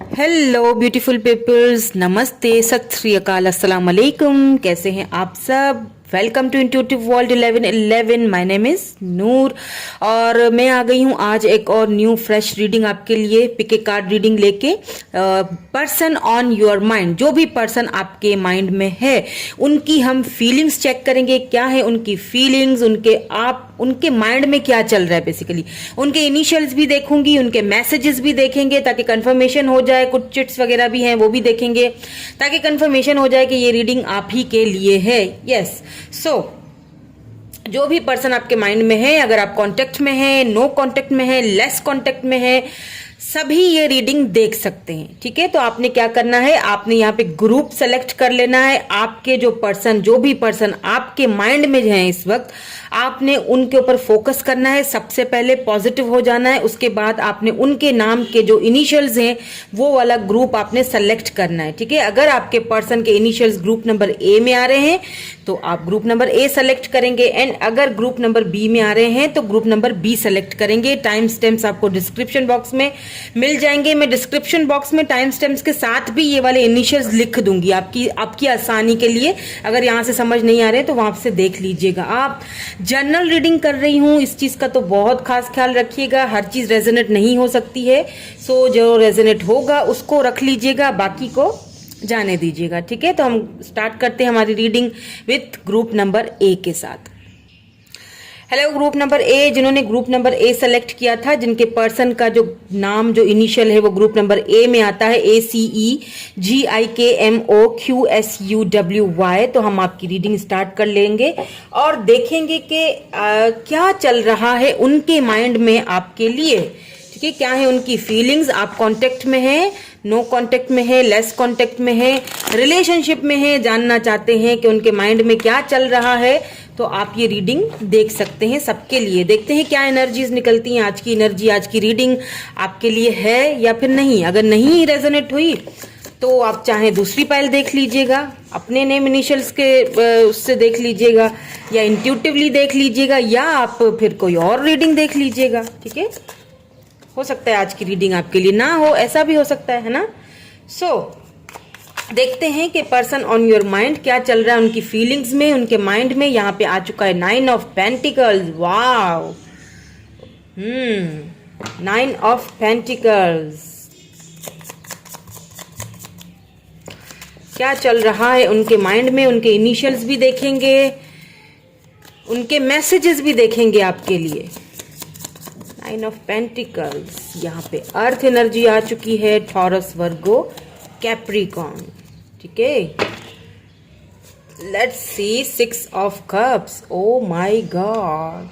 Hello beautiful peoples, नमस्ते, सत श्री अकाल, अस्सलाम वालेकुम। कैसे हैं आप सब? Welcome to intuitive world 1111। My name is Noor और मैं आ गई हूँ आज एक और न्यू फ्रेश रीडिंग आपके लिए, पिक ए कार्ड रीडिंग लेके। पर्सन ऑन योर माइंड, जो भी पर्सन आपके माइंड में है उनकी हम फीलिंग्स चेक करेंगे। क्या है उनकी फीलिंग्स, उनके माइंड में क्या चल रहा है। बेसिकली उनके इनिशियल्स भी देखूंगी, उनके मैसेजेस भी देखेंगे ताकि कंफर्मेशन हो जाए। कुछ चिट्स वगैरह भी हैं वो भी देखेंगे ताकि कंफर्मेशन हो जाए कि ये रीडिंग आप ही के लिए है। यस, सो जो भी पर्सन आपके माइंड में है, अगर आप कांटेक्ट में है, नो कांटेक्ट में है, लेस कांटेक्ट में है, सभी ये रीडिंग देख सकते हैं। ठीक है, तो आपने क्या करना है, आपने यहाँ पे ग्रुप सेलेक्ट कर लेना है। आपके जो भी पर्सन आपके माइंड में हैं इस वक्त, आपने उनके ऊपर फोकस करना है। सबसे पहले पॉजिटिव हो जाना है, उसके बाद आपने उनके नाम के जो इनिशियल्स हैं वो वाला ग्रुप आपने सेलेक्ट करना है। ठीक है, अगर आपके पर्सन के इनिशियल्स ग्रुप नंबर ए में आ रहे हैं तो आप ग्रुप नंबर ए सेलेक्ट करेंगे, एंड अगर ग्रुप नंबर बी में आ रहे हैं तो ग्रुप नंबर बी सेलेक्ट करेंगे। टाइम स्टैम्प्स आपको डिस्क्रिप्शन बॉक्स में मिल जाएंगे। मैं डिस्क्रिप्शन बॉक्स में टाइम स्टैम्प्स के साथ भी ये वाले इनिशियल्स लिख दूंगी आपकी आसानी के लिए। अगर यहां से समझ नहीं आ रहे तो वहां से देख लीजिएगा। आप जनरल रीडिंग कर रही हूं, इस चीज का तो बहुत खास ख्याल रखिएगा। हर चीज रेजोनेट नहीं हो सकती है, सो जो रेजोनेट होगा उसको रख लीजिएगा, बाकी को जाने दीजिएगा। ठीक है, तो हम स्टार्ट करते हैं हमारी reading with group number A के साथ। हेलो ग्रुप नंबर ए, जिन्होंने ग्रुप नंबर ए सेलेक्ट किया था, जिनके पर्सन का जो नाम जो इनिशियल है वो ग्रुप नंबर ए में आता है, ACEGIKMOQSUWY, तो हम आपकी रीडिंग स्टार्ट कर लेंगे और देखेंगे कि क्या चल रहा है उनके माइंड में आपके लिए। ठीक है, क्या है उनकी फीलिंग्स। आप कांटेक्ट में हैं, नो कांटेक्ट में है, लेस कांटेक्ट में है, रिलेशनशिप में है, जानना चाहते हैं कि उनके माइंड में क्या चल रहा है, तो आप ये रीडिंग देख सकते हैं सबके लिए। देखते हैं क्या एनर्जीज निकलती हैं। आज की एनर्जी, आज की रीडिंग आपके लिए है या फिर नहीं। अगर नहीं रेजोनेट हुई तो आप चाहे दूसरी पाइल देख लीजिएगा, अपने नेम इनिशियल्स के उससे देख लीजिएगा, या इंट्यूटिवली देख लीजिएगा, या आप फिर कोई और रीडिंग देख लीजिएगा। ठीक है, हो सकता है आज की रीडिंग आपके लिए ना हो, ऐसा भी हो सकता है ना। सो देखते हैं कि पर्सन ऑन योर माइंड क्या चल रहा है उनकी फीलिंग्स में, उनके माइंड में। यहाँ पे आ चुका है 9 of pentacles. Wow, 9 of pentacles. क्या चल रहा है उनके माइंड में, उनके इनिशियल्स भी देखेंगे, उनके मैसेजेस भी देखेंगे आपके लिए। 9 ऑफ पेंटिकल्स, यहाँ पे अर्थ एनर्जी आ चुकी है, टॉरस, वर्गो, कैप्रिकॉर्न। ठीक है, let's C 6 of cups. O my God,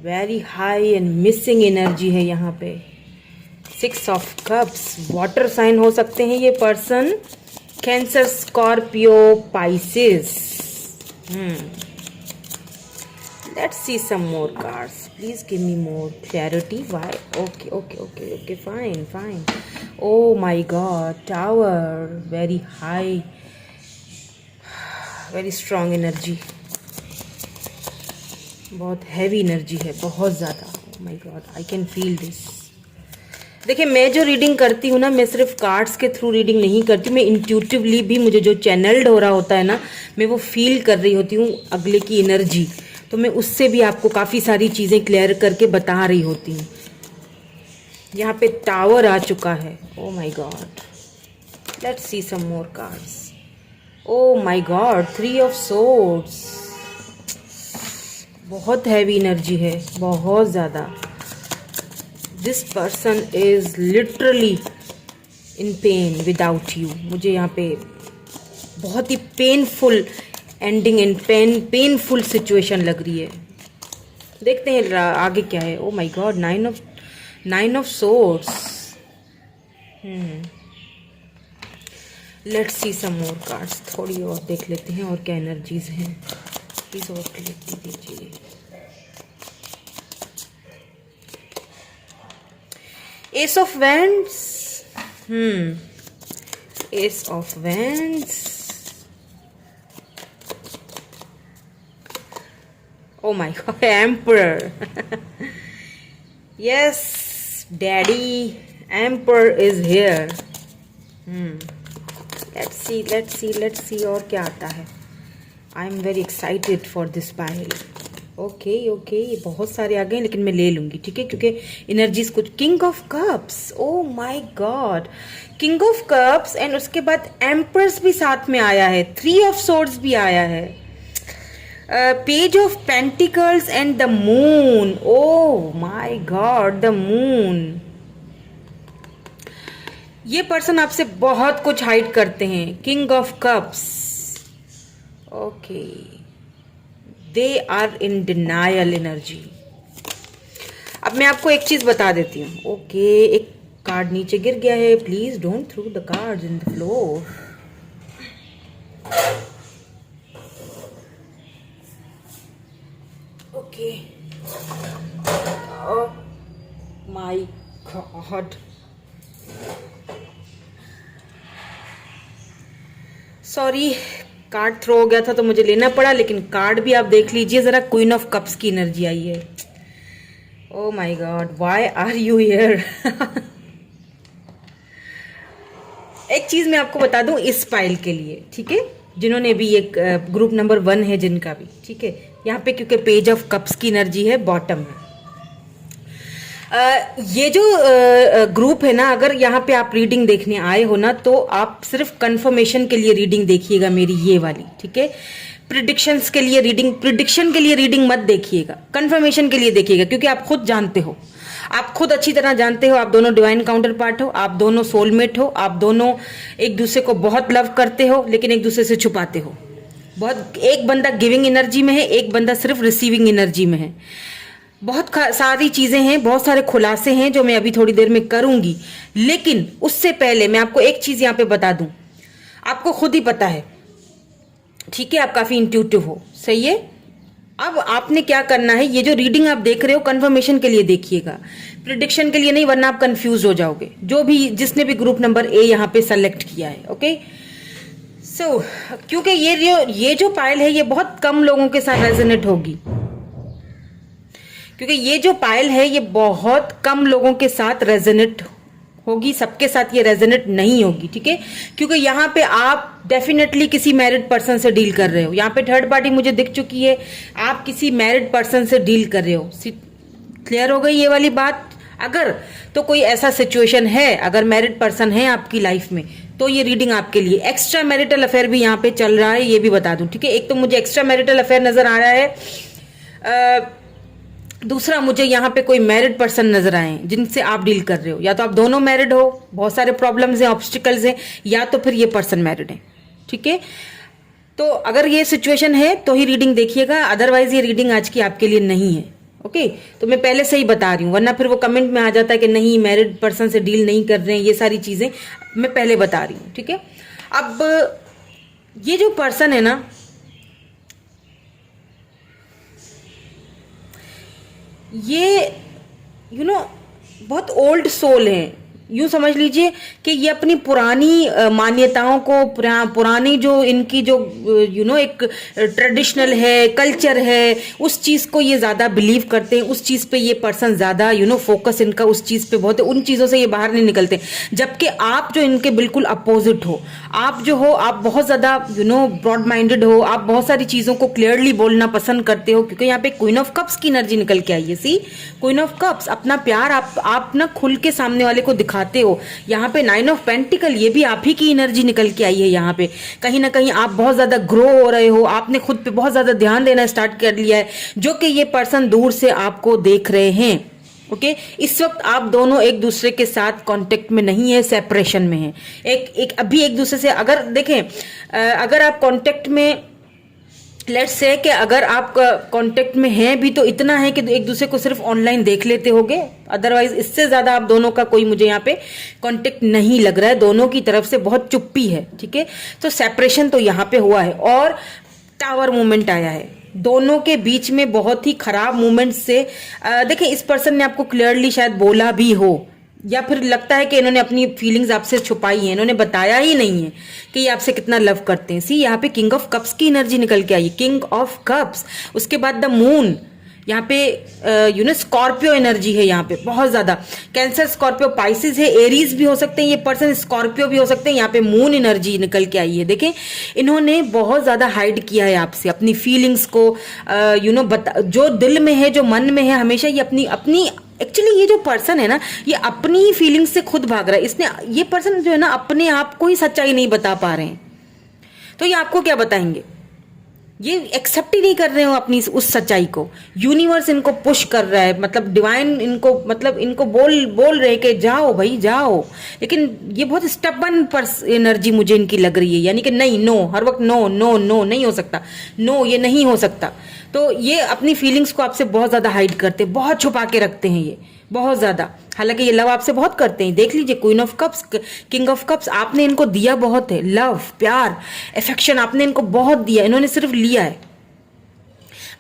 very high and missing energy है यहाँ पे। 6 ऑफ कप्स, वाटर साइन हो सकते हैं ये person, cancer, Scorpio, Pisces. Let's see some more cards. Please give me more clarity. Why? Okay. Fine. Oh my God, Tower. Very high. Very strong energy. बहुत heavy energy है, बहुत ज़्यादा। Oh my God, I can feel this. देखिए, मैं जो reading करती हूँ ना, मैं सिर्फ कार्ड्स के थ्रू रीडिंग नहीं करती, मैं इंट्यूटिवली भी, मुझे जो चैनल्ड हो रहा होता है ना, मैं वो फील कर रही होती हूँ अगले की एनर्जी, तो मैं उससे भी आपको काफ़ी सारी चीज़ें क्लियर करके बता रही होती हूँ। यहाँ पे टावर आ चुका है। Oh my God, let's see some more cards. Oh my God, 3 of swords, बहुत हैवी एनर्जी है, बहुत ज़्यादा। This person is literally in pain without you. मुझे यहाँ पे बहुत ही painful ending and painful situation लग रही है। देखते हैं आगे क्या है। Oh my God, 9 of swords. Let's see some more cards, थोड़ी और देख लेते हैं और क्या एनर्जीज हैं। प्लीज और क्लियर दीजिए। S of wands, S of wands. Oh my God, Emperor. Yes, Daddy, Emperor is here. Let's see और क्या आता है। I am very excited for this pile. Okay ये बहुत सारे आ गए लेकिन मैं ले लूंगी, ठीक है, क्योंकि एनर्जीज कुछ। King of cups, O my God, king of cups, and उसके बाद एम्प्रेस भी साथ में आया है, 3 ऑफ सोर्ड्स भी आया है, page of pentacles and the moon. Oh my god, the moon. ये पर्सन आपसे बहुत कुछ हाइड करते हैं। King of cups, okay, they are in denial energy. अब मैं आपको एक चीज बता देती हूँ। ओके, एक कार्ड नीचे गिर गया है, please don't throw the cards in the floor. Okay, oh my god, sorry, card throw हो गया था तो मुझे लेना पड़ा, लेकिन कार्ड भी आप देख लीजिए जरा। क्वीन ऑफ कप्स की एनर्जी आई है। Oh my god, why are you here. एक चीज मैं आपको बता दूं इस पाइल के लिए, ठीक है, जिन्होंने भी एक ग्रुप नंबर 1 है जिनका भी, ठीक है, यहाँ पे क्योंकि पेज ऑफ कप्स की एनर्जी है बॉटम में। ये जो ग्रुप है ना, अगर यहाँ पे आप रीडिंग देखने आए हो ना, तो आप सिर्फ कंफर्मेशन के लिए रीडिंग देखिएगा मेरी ये वाली, ठीक है। प्रिडिक्शन के लिए रीडिंग मत देखिएगा, कंफर्मेशन के लिए देखिएगा, क्योंकि आप खुद जानते हो, आप खुद अच्छी तरह जानते हो, आप दोनों डिवाइन काउंटर पार्ट हो, आप दोनों सोलमेट हो, आप दोनों एक दूसरे को बहुत लव करते हो, लेकिन एक दूसरे से छुपाते हो बहुत। एक बंदा गिविंग एनर्जी में है, एक बंदा सिर्फ रिसीविंग एनर्जी में है। बहुत सारी चीजें हैं, बहुत सारे खुलासे हैं जो मैं अभी थोड़ी देर में करूंगी, लेकिन उससे पहले मैं आपको एक चीज यहां पे बता दूं। आपको खुद ही पता है, ठीक है, आप काफी इंट्यूटिव हो, सही है। अब आपने क्या करना है, ये जो रीडिंग आप देख रहे हो कंफर्मेशन के लिए देखिएगा, प्रिडिक्शन के लिए नहीं, वरना आप कंफ्यूज हो जाओगे। जो भी जिसने भी ग्रुप नंबर ए यहाँ पे सेलेक्ट किया है, ओके। सो क्योंकि ये जो पायल है ये बहुत कम लोगों के साथ रेजोनेट होगी, क्योंकि ये जो पायल है ये बहुत कम लोगों के साथ रेजोनेट होगी, सबके साथ ये रेजोनेट नहीं होगी, ठीक है, क्योंकि यहाँ पे आप डेफिनेटली किसी मैरिड पर्सन से डील कर रहे हो। यहाँ पे थर्ड पार्टी मुझे दिख चुकी है, आप किसी मैरिड पर्सन से डील कर रहे हो। क्लियर हो गई ये वाली बात। अगर तो कोई ऐसा सिचुएशन है, अगर मैरिड पर्सन है आपकी लाइफ में, तो ये रीडिंग आपके लिए। एक्स्ट्रा मैरिटल अफेयर भी यहाँ पे चल रहा है, ये भी बता दूं, ठीक है। एक तो मुझे एक्स्ट्रा मैरिटल अफेयर नजर आ रहा है, दूसरा मुझे यहाँ पे कोई मैरिड पर्सन नजर आए जिनसे आप डील कर रहे हो। या तो आप दोनों मैरिड हो, बहुत सारे प्रॉब्लम्स हैं, ऑब्स्टिकल्स हैं, या तो फिर ये पर्सन मैरिड है, ठीक है। तो अगर ये सिचुएशन है तो ही रीडिंग देखिएगा, अदरवाइज ये रीडिंग आज की आपके लिए नहीं है, ओके। तो मैं पहले से ही बता रही हूँ, वरना फिर वो कमेंट में आ जाता है कि नहीं मैरिड पर्सन से डील नहीं कर रहे हैं, ये सारी चीजें मैं पहले बता रही हूँ, ठीक है। अब ये जो पर्सन है ना, ये बहुत ओल्ड सोल है, यूं समझ लीजिए कि ये अपनी पुरानी मान्यताओं को, पुरानी जो इनकी जो एक ट्रेडिशनल है, कल्चर है, उस चीज को ये ज्यादा बिलीव करते हैं। उस चीज पे ये पर्सन ज्यादा फोकस इनका उस चीज पे बहुत है, उन चीजों से ये बाहर नहीं निकलते। जबकि आप जो इनके बिल्कुल अपोजिट हो, आप जो हो, आप बहुत ज्यादा ब्रॉड माइंडेड हो, आप बहुत सारी चीजों को क्लियरली बोलना पसंद करते हो, क्योंकि यहाँ पे क्वीन ऑफ कप्स की एनर्जी निकल के आई है। सी, क्वीन ऑफ कप्स, अपना प्यार आप ना खुल के सामने वाले को दिखाते हो। यहाँ पे 9 ऑफ पेंटिकल, ये भी आप ही की एनर्जी निकल के आई है। यहाँ पे कहीं ना कहीं आप बहुत ज्यादा ग्रो हो रहे हो, आपने खुद पे बहुत ज्यादा ध्यान देना स्टार्ट कर लिया है, जो कि ये पर्सन दूर से आपको देख रहे हैं, ओके। इस वक्त आप दोनों एक दूसरे के साथ कांटेक्ट में नहीं है, सेपरेशन में है। अभी एक दूसरे से अगर देखें, अगर आप कांटेक्ट में, लेट्स से कि अगर आप कांटेक्ट में हैं भी, तो इतना है कि एक दूसरे को सिर्फ ऑनलाइन देख लेते होगे, अदरवाइज इससे ज्यादा आप दोनों का कोई मुझे यहाँ पे कांटेक्ट नहीं लग रहा है। दोनों की तरफ से बहुत चुप्पी है, ठीक है। तो सेपरेशन तो यहाँ पे हुआ है, और टावर मूवमेंट आया है दोनों के बीच में, बहुत ही खराब मूवमेंट से। देखिए, इस पर्सन ने आपको क्लियरली शायद बोला भी हो, या फिर लगता है कि इन्होंने अपनी फीलिंग्स आपसे छुपाई हैं, इन्होंने बताया ही नहीं है कि ये आपसे कितना लव करते हैं। सी, यहाँ पे किंग ऑफ कप्स की एनर्जी निकल के आई, किंग ऑफ कप्स, उसके बाद द मून। यहाँ पे स्कॉर्पियो एनर्जी है यहाँ पे बहुत ज्यादा। कैंसर, स्कॉर्पियो, पाइसिस है, एरीज भी हो सकते हैं ये पर्सन, स्कॉर्पियो भी हो सकते हैं। यहाँ पे मून एनर्जी निकल के आई है। देखें, इन्होंने बहुत ज्यादा हाइड किया है आपसे अपनी फीलिंग्स को, जो दिल में है, जो मन में है, हमेशा ये अपनी अपनी एक्चुअली ये जो पर्सन है ना, ये अपनी ही फीलिंग्स से खुद भाग रहा है। इसने, ये पर्सन जो है ना, अपने आप को ही सच्चाई नहीं बता पा रहे हैं, तो ये आपको क्या बताएंगे? ये एक्सेप्ट ही नहीं कर रहे हो अपनी उस सच्चाई को। यूनिवर्स इनको पुश कर रहा है, मतलब डिवाइन इनको, मतलब इनको बोल रहे कि जाओ भाई जाओ, लेकिन ये बहुत स्टबन एनर्जी मुझे इनकी लग रही है। यानी कि नहीं, नो, हर वक्त नो नो नो, नहीं हो सकता, नो, ये नहीं हो सकता। तो ये अपनी फीलिंग्स को आपसे बहुत ज्यादा हाइड करते, बहुत छुपा के रखते हैं ये, बहुत ज्यादा। हालांकि ये लव आपसे बहुत करते हैं। देख लीजिए, queen of cups, king of cups, आपने इनको दिया बहुत है, लव, प्यार, अफेक्शन आपने इनको बहुत दिया, इन्होंने सिर्फ लिया है।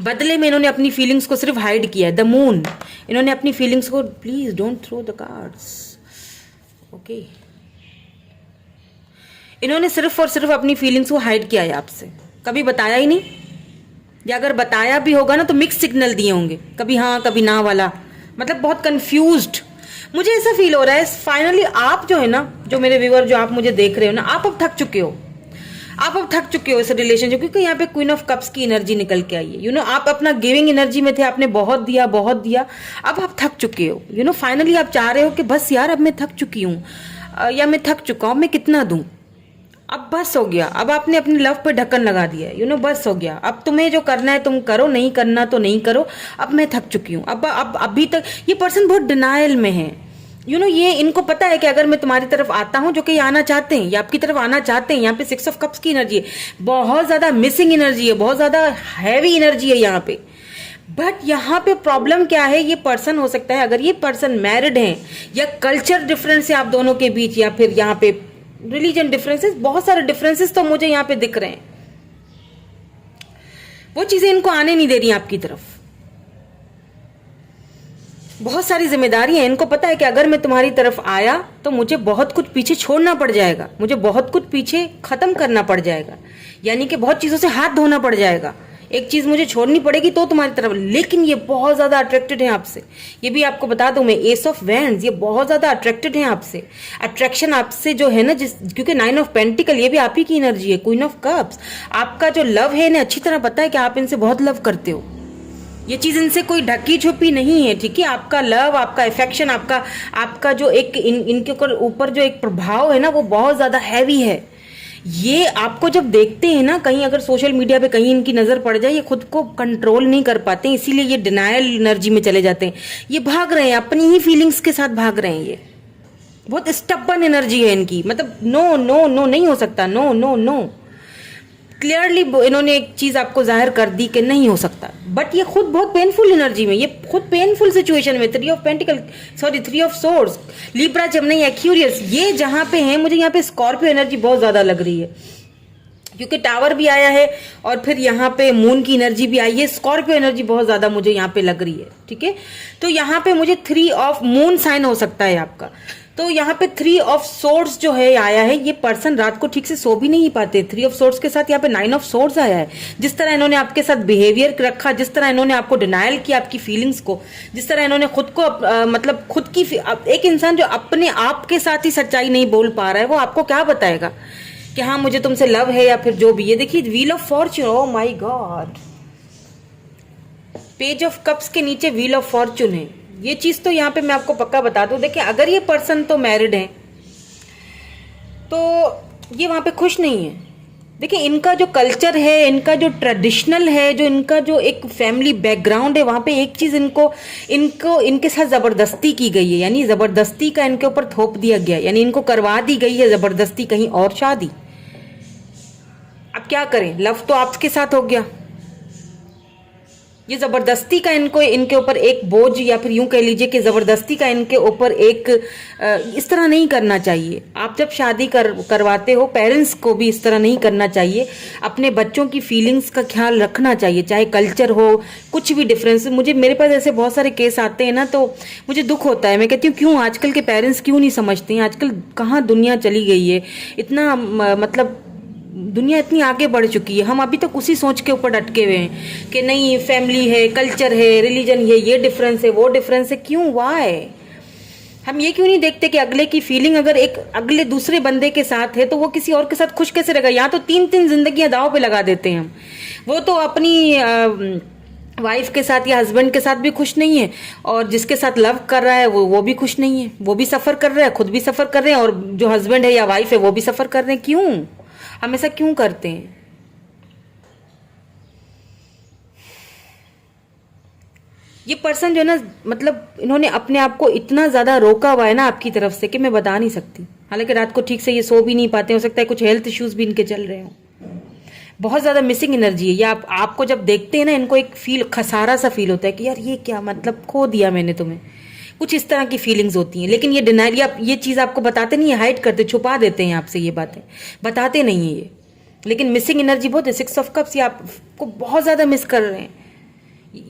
बदले में इन्होंने अपनी फीलिंग्स को सिर्फ हाइड किया है। द मून, इन्होंने अपनी फीलिंग्स को, please don't throw the cards, okay, इन्होंने सिर्फ और सिर्फ अपनी फीलिंग्स को हाइड किया है आपसे, कभी बताया ही नहीं, या अगर बताया भी होगा ना तो मिक्स सिग्नल दिए होंगे, कभी हाँ कभी ना वाला, मतलब बहुत कंफ्यूज्ड। मुझे ऐसा फील हो रहा है फाइनली आप जो है ना, जो मेरे व्यूअर, जो आप मुझे देख रहे हो ना, आप अब थक चुके हो, आप अब थक चुके हो इस रिलेशनशिप, क्योंकि यहाँ पे क्वीन ऑफ कप्स की एनर्जी निकल के आई है। आप अपना गिविंग एनर्जी में थे, आपने बहुत दिया बहुत दिया, अब आप थक चुके हो। फाइनली आप चाह रहे हो कि बस यार अब मैं थक चुकी हूँ, या मैं थक चुका हूँ, मैं कितना दूं, अब बस हो गया। अब आपने अपनी लव पे ढक्कन लगा दिया है, बस हो गया। अब तुम्हें जो करना है तुम करो, नहीं करना तो नहीं करो, अब मैं थक चुकी हूँ। अब अभी तक ये पर्सन बहुत डिनायल में है। ये इनको पता है कि अगर मैं तुम्हारी तरफ आता हूं, जो कि ये आना चाहते हैं, या आपकी तरफ आना चाहते हैं, यहाँ पे 6 ऑफ कप्स की एनर्जी है, बहुत ज्यादा मिसिंग एनर्जी है, बहुत ज्यादा हैवी एनर्जी है यहाँ पे। बट यहाँ पे प्रॉब्लम क्या है, ये पर्सन हो सकता है, अगर ये पर्सन मैरिड है, या कल्चर डिफरेंस है आप दोनों के बीच, या फिर यहाँ पे रिलीजन डिफरेंसेस, बहुत सारे डिफरेंसेस तो मुझे यहाँ पे दिख रहे हैं। वो चीजें इनको आने नहीं दे रही आपकी तरफ। बहुत सारी जिम्मेदारियां, इनको पता है कि अगर मैं तुम्हारी तरफ आया तो मुझे बहुत कुछ पीछे छोड़ना पड़ जाएगा, मुझे बहुत कुछ पीछे खत्म करना पड़ जाएगा, यानी कि बहुत चीजों से हाथ धोना पड़ जाएगा, एक चीज मुझे छोड़नी पड़ेगी तो तुम्हारी तरफ। लेकिन ये बहुत ज्यादा अट्रैक्टेड है आपसे, ये भी आपको बता दूं मैं, एस ऑफ वैंड्स, ये बहुत ज्यादा अट्रैक्टेड है आपसे। अट्रैक्शन आपसे जो है ना, क्योंकि 9 ऑफ पेंटिकल ये भी आप ही की एनर्जी है, क्वीन ऑफ कप्स, आपका जो लव है इन्हें अच्छी तरह पता है कि आप इनसे बहुत लव करते हो। ये चीज इनसे कोई ढकी छुपी नहीं है, ठीक है। आपका लव, आपका अफेक्शन, आपका जो एक इनके ऊपर जो एक प्रभाव है ना, वो बहुत ज्यादा हैवी है। ये आपको जब देखते हैं ना, कहीं अगर सोशल मीडिया पे कहीं इनकी नजर पड़ जाए, ये खुद को कंट्रोल नहीं कर पाते, इसीलिए ये डिनायल एनर्जी में चले जाते हैं। ये भाग रहे हैं, अपनी ही फीलिंग्स के साथ भाग रहे हैं। ये बहुत स्टबन एनर्जी है इनकी, मतलब नो नो नो, नहीं हो सकता, नो नो नो, क्लियरली इन्होंने एक चीज आपको जाहिर कर दी कि नहीं हो सकता। बट ये खुद बहुत पेनफुल एनर्जी में, ये खुद पेनफुल सिचुएशन में, 3 of pentacle, sorry 3 of swords, Libra, Gemini, Aquarius, ये जहां पे है, मुझे यहाँ पे स्कॉर्पियो एनर्जी बहुत ज्यादा लग रही है, क्योंकि टावर भी आया है और फिर यहाँ पे मून की एनर्जी भी आई है। स्कॉर्पियो एनर्जी बहुत ज्यादा मुझे यहाँ पे लग रही है, ठीक है। तो यहाँ पे मुझे 3 ऑफ मून साइन हो सकता है आपका। तो यहाँ पे 3 ऑफ सोर्ड्स जो है आया है, ये पर्सन रात को ठीक से सो भी नहीं पाते। 3 ऑफ सोर्ड्स के साथ यहाँ पे 9 ऑफ सोर्ड्स आया है। जिस तरह इन्होंने आपके साथ बिहेवियर रखा, जिस तरह इन्होंने आपको डिनायल किया आपकी फीलिंग्स को, जिस तरह इन्होंने खुद को मतलब खुद की, एक इंसान जो अपने आप के साथ ही सच्चाई नहीं बोल पा रहा है, वो आपको क्या बताएगा कि हाँ मुझे तुमसे लव है, या फिर जो भी। ये देखिए, wheel of Fortune, oh my God, page of cups के नीचे व्हील ऑफ फॉर्च्यून है। ये चीज तो यहाँ पे मैं आपको पक्का बता दूं, देखिए अगर ये पर्सन तो मैरिड है तो ये वहां पे खुश नहीं है। देखिए इनका जो कल्चर है, इनका जो ट्रेडिशनल है, जो इनका जो एक फैमिली बैकग्राउंड है, वहां पे एक चीज इनको इनके साथ जबरदस्ती की गई है, यानी जबरदस्ती का इनके ऊपर थोप दिया गया, यानी इनको करवा दी गई है जबरदस्ती कहीं और शादी। अब क्या करें, लव तो आपके साथ हो गया, ये जबरदस्ती का इनके ऊपर एक बोझ, या फिर यूं कह लीजिए कि जबरदस्ती का इनके ऊपर एक, इस तरह नहीं करना चाहिए। आप जब शादी करवाते हो, पेरेंट्स को भी इस तरह नहीं करना चाहिए। अपने बच्चों की फीलिंग्स का ख्याल रखना चाहिए, चाहे कल्चर हो, कुछ भी डिफरेंस। मेरे पास ऐसे बहुत सारे केस आते हैं ना, तो मुझे दुख होता है। मैं कहती हूँ क्यों आजकल के पेरेंट्स क्यों नहीं समझते हैं, आजकल कहाँ दुनिया चली गई है, इतना मतलब दुनिया इतनी आगे बढ़ चुकी है, हम अभी तक उसी सोच के ऊपर अटके हुए हैं कि नहीं फैमिली है, कल्चर है, रिलीजन है, ये डिफरेंस है, वो डिफरेंस है। क्यों, वाई? हम ये क्यों नहीं देखते कि अगले की फीलिंग अगर एक अगले दूसरे बंदे के साथ है तो वो किसी और के साथ खुश कैसे रहेगा? यहाँ तो 3-3 जिंदगियां दांव पे लगा देते हैं हम। वो तो अपनी वाइफ के साथ या हस्बैंड के साथ भी खुश नहीं है, और जिसके साथ लव कर रहा है वो भी खुश नहीं है, वो भी सफर कर रहा है, खुद भी सफर कर रहे हैं, और जो हस्बैंड है या वाइफ है वो भी सफर कर रहे हैं। क्यों हम ऐसा क्यों करते हैं? ये पर्सन जो है ना, मतलब इन्होंने अपने आप को इतना ज्यादा रोका हुआ है ना आपकी तरफ से कि मैं बता नहीं सकती। हालांकि रात को ठीक से ये सो भी नहीं पाते, हो सकता है कुछ हेल्थ इश्यूज भी इनके चल रहे हो। बहुत ज्यादा मिसिंग एनर्जी है ये। आपको जब देखते हैं ना, इनको एक फील, खसारा सा फील होता है कि यार ये क्या, मतलब खो दिया मैंने तुम्हें, कुछ इस तरह की फीलिंग्स होती हैं। लेकिन ये डिनाइल, ये चीज आपको बताते नहीं है, हाइड करते, छुपा देते हैं आपसे, ये बातें बताते नहीं है ये। लेकिन मिसिंग एनर्जी बहुत है। 6 ऑफ कप्स, ये आपको बहुत ज्यादा मिस कर रहे हैं।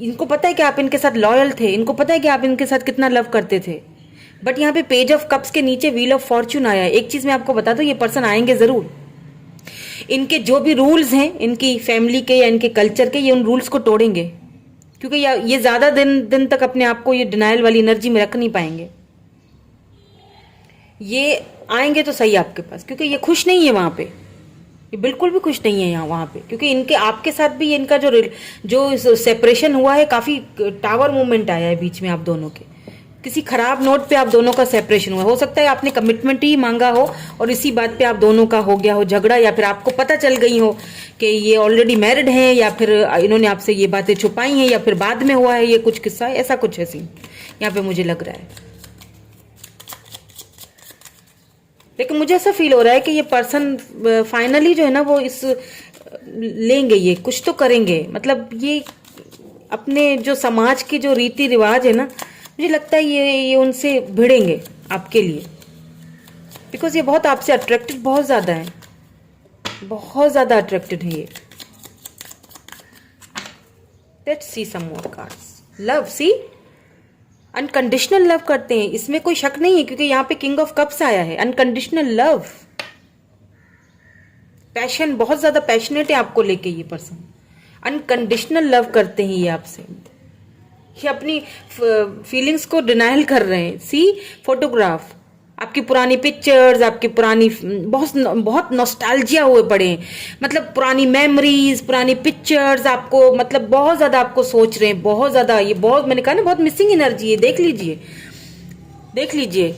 इनको पता है कि आप इनके साथ लॉयल थे, इनको पता है कि आप इनके साथ कितना लव करते थे। बट यहाँ पे पेज ऑफ कप्स के नीचे व्हील ऑफ फॉर्च्यून आया है। एक चीज मैं आपको बता दूं, ये पर्सन आएंगे जरूर। इनके जो भी रूल्स हैं इनकी फैमिली के या इनके कल्चर के, ये उन रूल्स को तोड़ेंगे, क्योंकि ये ज्यादा दिन तक अपने आप को ये डिनाइल वाली एनर्जी में रख नहीं पाएंगे। ये आएंगे तो सही आपके पास, क्योंकि ये खुश नहीं है वहां पे, ये बिल्कुल भी खुश नहीं है यहाँ वहां पे। क्योंकि इनके आपके साथ भी इनका जो सेपरेशन हुआ है, काफी टावर मूवमेंट आया है बीच में आप दोनों के। किसी खराब नोट पे आप दोनों का सेपरेशन हुआ हो सकता है, आपने कमिटमेंट ही मांगा हो और इसी बात पे आप दोनों का हो गया हो झगड़ा, या फिर आपको पता चल गई हो कि ये ऑलरेडी मैरिड हैं, या फिर इन्होंने आपसे ये बातें छुपाई हैं, या फिर बाद में हुआ है ये कुछ किस्सा, ऐसा कुछ है सीन यहाँ पे मुझे लग रहा है। लेकिन मुझे ऐसा फील हो रहा है कि ये पर्सन फाइनली जो है ना, वो इस लेंगे, ये कुछ तो करेंगे। मतलब ये अपने जो समाज के जो रीति रिवाज है ना, मुझे लगता है ये उनसे भिड़ेंगे आपके लिए, बिकॉज ये बहुत आपसे अट्रैक्टेड बहुत ज्यादा है, बहुत ज्यादा अट्रैक्टेड है ये। Let's see some more cards. Love, see unconditional love करते हैं, इसमें कोई शक नहीं है, क्योंकि यहाँ पे किंग ऑफ कप्स आया है। अनकंडीशनल लव, पैशन, बहुत ज्यादा पैशनेट है आपको लेके ये पर्सन। अनकंडीशनल लव करते हैं ये आपसे, ये अपनी फीलिंग्स को डिनाइल कर रहे हैं। सी फोटोग्राफ, आपकी पुरानी पिक्चर्स, आपकी पुरानी बहुत नॉस्टैल्जिया हुए पड़े हैं, मतलब पुरानी मेमोरीज, पुरानी पिक्चर्स आपको, मतलब बहुत ज्यादा आपको सोच रहे हैं, बहुत ज्यादा। ये बहुत, मैंने कहा ना, बहुत मिसिंग एनर्जी है। देख लीजिए, देख लीजिए,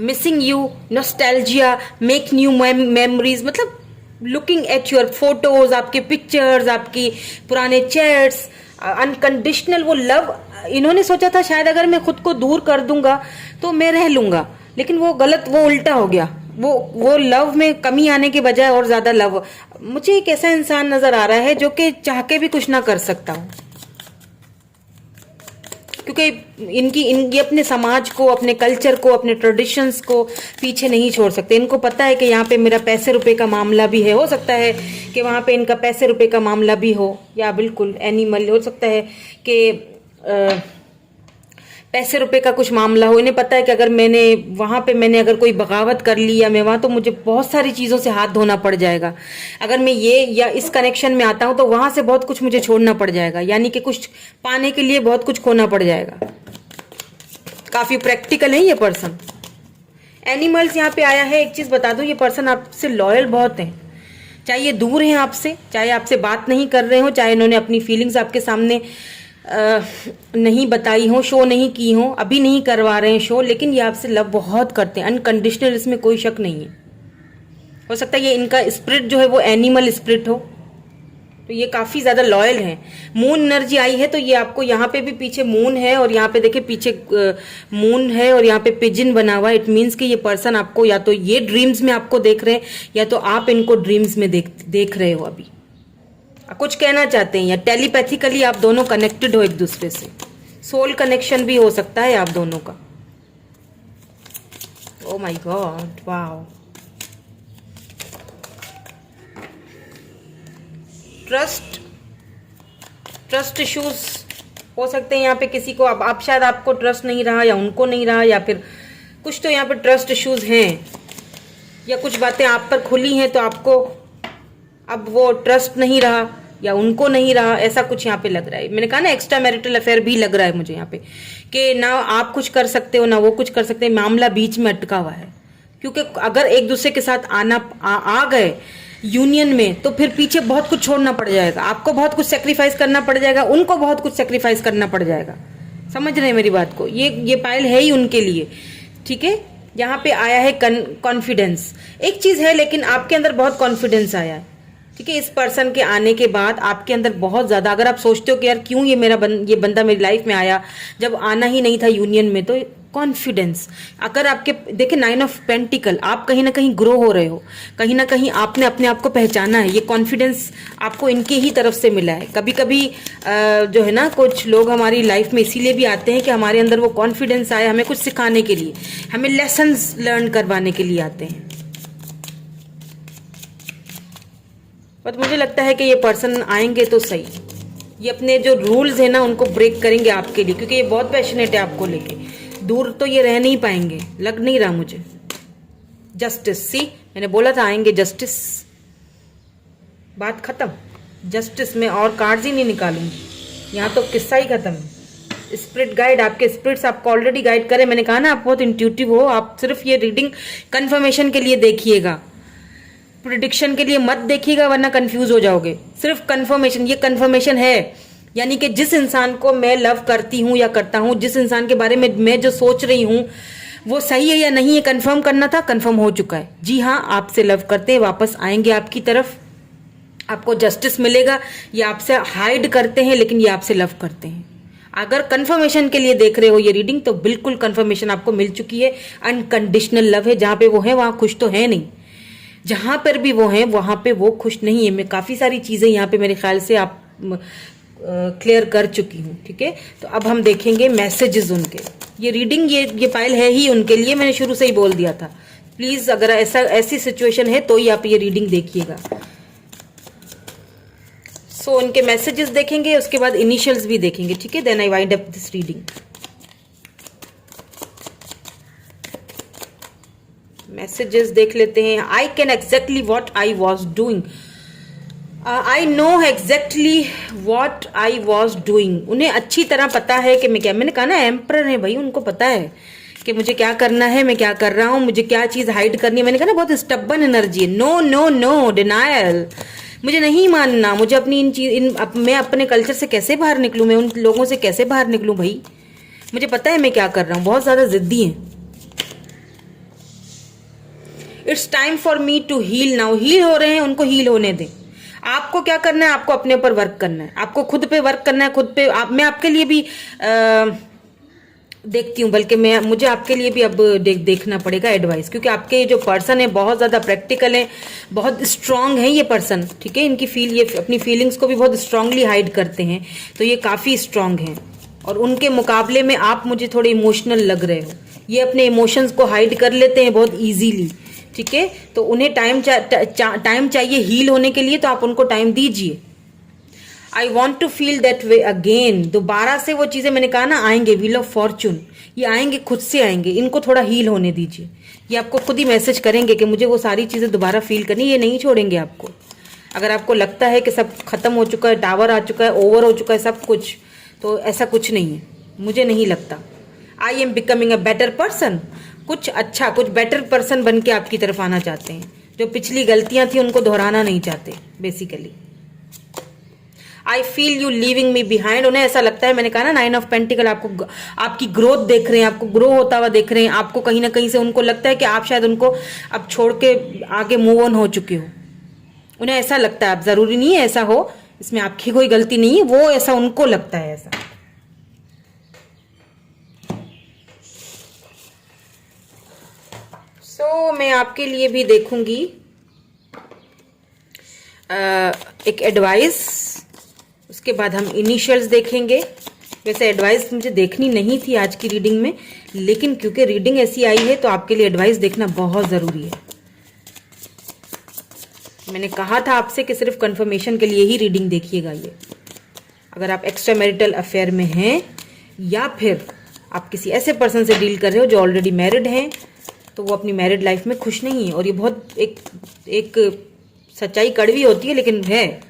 missing you, nostalgia, make new memories, मतलब लुकिंग एट योर फोटोज, आपके पिक्चर्स, आपकी पुराने चैट्स। अनकंडीशनल वो लव, इन्होंने सोचा था शायद अगर मैं खुद को दूर कर दूंगा तो मैं रह लूंगा, लेकिन वो गलत, वो उल्टा हो गया। वो लव में कमी आने के बजाय और ज्यादा लव। मुझे एक ऐसा इंसान नजर आ रहा है जो कि चाह के भी कुछ ना कर सकता हो, क्योंकि ये अपने समाज को, अपने कल्चर को, अपने ट्रेडिशंस को पीछे नहीं छोड़ सकते। इनको पता है कि यहाँ पे मेरा पैसे रुपए का मामला भी है, हो सकता है कि वहाँ पे इनका पैसे रुपए का मामला भी हो, या बिल्कुल एनिमल, हो सकता है कि पैसे रुपए का कुछ मामला हो। इन्हें पता है कि अगर मैंने अगर कोई बगावत कर ली या मैं वहां, तो मुझे बहुत सारी चीजों से हाथ धोना पड़ जाएगा। अगर मैं ये या इस कनेक्शन में आता हूं तो वहां से बहुत कुछ मुझे छोड़ना पड़ जाएगा, यानी कि कुछ पाने के लिए बहुत कुछ खोना पड़ जाएगा। काफी प्रैक्टिकल है ये पर्सन। एनिमल्स यहाँ पे आया है। एक चीज बता दूं, ये पर्सन आपसे लॉयल बहुत है, चाहे ये दूर हैं आपसे, चाहे आपसे बात नहीं कर रहे हो, चाहे इन्होंने अपनी फीलिंग्स आपके सामने नहीं बताई हो, शो नहीं की हो, अभी नहीं करवा रहे हैं शो, लेकिन ये आपसे लव बहुत करते हैं, अनकंडीशनल, इसमें कोई शक नहीं है। हो सकता है ये इनका स्पिरिट जो है वो एनिमल स्पिरिट हो, तो ये काफी ज्यादा लॉयल है। मून एनर्जी आई है, तो ये आपको यहाँ पे भी पीछे मून है, और यहाँ पे देखिए पीछे मून है, और यहाँ पे पिजन बना हुआ है। इट मीन्स कि ये पर्सन आपको या तो ये ड्रीम्स में आपको देख रहे हैं, या तो आप इनको ड्रीम्स में देख रहे हो, अभी कुछ कहना चाहते हैं, या टेलीपैथिकली आप दोनों कनेक्टेड हो एक दूसरे से। सोल कनेक्शन भी हो सकता है आप दोनों का। ओ my God, wow. Trust issues हो सकते हैं यहाँ पे किसी को। अब आप शायद, आपको ट्रस्ट नहीं रहा, या उनको नहीं रहा, या फिर कुछ तो यहाँ पे ट्रस्ट इश्यूज हैं, या कुछ बातें आप पर खुली हैं तो आपको अब वो ट्रस्ट नहीं रहा या उनको नहीं रहा, ऐसा कुछ यहाँ पे लग रहा है। मैंने कहा ना एक्स्ट्रा मैरिटल अफेयर भी लग रहा है मुझे यहाँ पे, कि ना आप कुछ कर सकते हो ना वो कुछ कर सकते हैं, मामला बीच में अटका हुआ है। क्योंकि अगर एक दूसरे के साथ आ गए यूनियन में तो फिर पीछे बहुत कुछ छोड़ना पड़ जाएगा, आपको बहुत कुछ सेक्रीफाइस करना पड़ जाएगा, उनको बहुत कुछ सेक्रीफाइस करना पड़ जाएगा। समझ रहे हैं मेरी बात को? ये पायल है ही उनके लिए, ठीक है। यहाँ पे आया है कॉन्फिडेंस, एक चीज है, लेकिन आपके अंदर बहुत कॉन्फिडेंस आया है, ठीक है। इस पर्सन के आने के बाद आपके अंदर बहुत ज्यादा, अगर आप सोचते हो कि यार क्यों ये बंदा मेरी लाइफ में आया जब आना ही नहीं था यूनियन में, तो कॉन्फिडेंस। अगर आपके देखे 9 ऑफ पेंटिकल, आप कहीं ना कहीं ग्रो हो रहे हो, कहीं ना कहीं आपने अपने आप को पहचाना है। ये कॉन्फिडेंस आपको इनके ही तरफ से मिला है। कभी कभी जो है ना, कुछ लोग हमारी लाइफ में इसीलिए भी आते हैं कि हमारे अंदर वो कॉन्फिडेंस आए, हमें कुछ सिखाने के लिए, हमें लेसन्स लर्न करवाने के लिए आते हैं। बट मुझे लगता है कि ये पर्सन आएंगे तो सही, ये अपने जो रूल्स है ना उनको ब्रेक करेंगे आपके लिए, क्योंकि ये बहुत पैशनेट है आपको लेके। दूर तो ये रह नहीं पाएंगे, लग नहीं रहा मुझे। जस्टिस, सी मैंने बोला था आएंगे जस्टिस, बात खत्म। जस्टिस में और कार्ड्स ही नहीं निकालूंगी, यहाँ तो किस्सा ही खत्म है। स्पिरिट गाइड, आपके स्पिरिट्स आपको ऑलरेडी गाइड करे। मैंने कहा ना आप बहुत इंट्यूटिव हो, आप सिर्फ ये रीडिंग कंफर्मेशन के लिए देखिएगा, प्रिडिक्शन के लिए मत देखिएगा वरना कंफ्यूज हो जाओगे। सिर्फ कंफर्मेशन, ये कंफर्मेशन है, यानी कि जिस इंसान को मैं लव करती हूं या करता हूं, जिस इंसान के बारे में मैं जो सोच रही हूं वो सही है या नहीं, ये कंफर्म करना था, कंफर्म हो चुका है। जी हाँ, आपसे लव करते हैं, वापस आएंगे आपकी तरफ, आपको जस्टिस मिलेगा। ये आपसे हाइड करते हैं लेकिन ये आपसे लव करते हैं। अगर कंफर्मेशन के लिए देख रहे हो ये रीडिंग, तो बिल्कुल कंफर्मेशन आपको मिल चुकी है। अनकंडीशनल लव है, जहां पे वो है वहां खुश तो है नहीं, जहां पर भी वो हैं वहां पे वो खुश नहीं है। मैं काफी सारी चीजें यहाँ पे मेरे ख्याल से आप क्लियर कर चुकी हूँ, ठीक है। तो अब हम देखेंगे मैसेजेस उनके। ये रीडिंग ये फाइल है ही उनके लिए, मैंने शुरू से ही बोल दिया था। प्लीज अगर ऐसी सिचुएशन है तो ही आप ये रीडिंग देखिएगा। सो उनके मैसेजेस देखेंगे, उसके बाद इनिशियल्स भी देखेंगे, ठीक है। Then I wind up this reading. Messages देख लेते हैं। I can exactly what I was doing, I know exactly what I was doing. उन्हें अच्छी तरह पता है कि मैं क्या, मैंने कहा ना एम्परर है भाई, उनको पता है कि मुझे क्या करना है, मैं क्या कर रहा हूं, मुझे क्या चीज हाइड करनी है। मैंने कहा ना बहुत स्टब्बन एनर्जी है। नो नो नो, डिनायल, मुझे नहीं मानना, मुझे अपनी मैं अपने कल्चर से कैसे बाहर निकलूं, मैं उन लोगों से कैसे बाहर निकलूं भाई, मुझे पता है मैं क्या कर रहा हूं। बहुत ज्यादा जिद्दी है। It's time for me to heal now. Heal हो रहे हैं, उनको हील होने दें। आपको क्या करना है, आपको अपने ऊपर वर्क करना है, आपको खुद पे वर्क करना है, खुद पे मैं आपके लिए भी देखती हूँ, बल्कि मुझे आपके लिए भी अब देखना पड़ेगा एडवाइस, क्योंकि आपके जो पर्सन है बहुत ज्यादा प्रैक्टिकल है, बहुत स्ट्रांग है ये पर्सन, ठीक है। ये अपनी फीलिंग्स को भी बहुत स्ट्रांगली हाइड करते हैं, तो ये काफी स्ट्रांग है। और उनके मुकाबले में आप मुझे थोड़े इमोशनल लग रहे हो। ये अपने इमोशंस को हाइड कर लेते हैं बहुत ईजीली, ठीक है। तो उन्हें टाइम चाहिए हील होने के लिए, तो आप उनको टाइम दीजिए। I want to feel that way again. दोबारा से वो चीजें, मैंने कहा ना आएंगे, व्हील ऑफ फॉर्चून, ये आएंगे, खुद से आएंगे। इनको थोड़ा हील होने दीजिए। ये आपको खुद ही मैसेज करेंगे कि मुझे वो सारी चीजें दोबारा फील करनी, ये नहीं छोड़ेंगे आपको। अगर आपको लगता है कि सब खत्म हो चुका है, टावर आ चुका है, ओवर हो चुका है सब कुछ, तो ऐसा कुछ नहीं है, मुझे नहीं लगता। I am becoming a better person, कुछ अच्छा, कुछ बेटर पर्सन बन के आपकी तरफ आना चाहते हैं। जो पिछली गलतियां थी उनको दोहराना नहीं चाहते basically. I feel you leaving me behind. उन्हें ऐसा लगता है, मैंने कहा ना 9 ऑफ पेंटिकल, आपको आपकी ग्रोथ देख रहे हैं, आपको ग्रो होता हुआ देख रहे हैं। आपको कहीं ना कहीं से उनको लगता है कि आप शायद उनको अब छोड़ के आगे मूव ऑन हो चुके हो। उन्हें ऐसा लगता है, अब जरूरी नहीं है ऐसा हो, इसमें आपकी कोई गलती नहीं है, वो ऐसा उनको लगता है ऐसा। मैं आपके लिए भी देखूंगी एक एडवाइस, उसके बाद हम इनिशियल्स देखेंगे। वैसे एडवाइस मुझे देखनी नहीं थी आज की रीडिंग में, लेकिन क्योंकि रीडिंग ऐसी आई है तो आपके लिए एडवाइस देखना बहुत जरूरी है। मैंने कहा था आपसे कि सिर्फ कंफर्मेशन के लिए ही रीडिंग देखिएगा। ये अगर आप एक्स्ट्रा मैरिटल अफेयर में हैं या फिर आप किसी ऐसे पर्सन से डील कर रहे हो जो ऑलरेडी मैरिड हैं, तो वो अपनी मैरिड लाइफ में खुश नहीं है। और ये बहुत एक सच्चाई कड़वी होती है लेकिन है।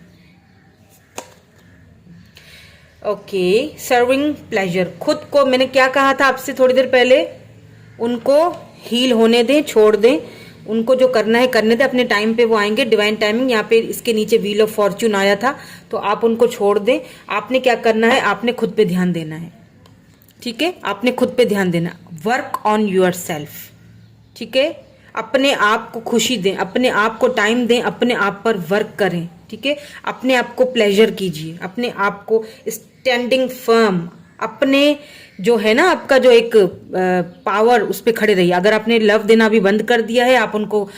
ओके, सर्विंग प्लेजर, खुद को, मैंने क्या कहा था आपसे थोड़ी देर पहले, उनको हील होने दें, छोड़ दें, उनको जो करना है करने दें, अपने टाइम पे वो आएंगे, डिवाइन टाइमिंग। यहाँ पे इसके नीचे व्हील ऑफ फॉर्च्यून आया था, तो आप उनको छोड़ दें। आपने क्या करना है, आपने खुद पे ध्यान देना है, ठीक है, आपने खुद पे ध्यान देना, वर्क ऑन योर सेल्फ, ठीक है, अपने आप को खुशी दें, अपने आप को टाइम दें, अपने आप पर वर्क करें, ठीक है, अपने आप को प्लेजर कीजिए, अपने आप को स्टैंडिंग फर्म, अपने जो है ना आपका जो एक पावर, उस पर खड़े रहिए। अगर आपने लव देना भी बंद कर दिया है, आप उनको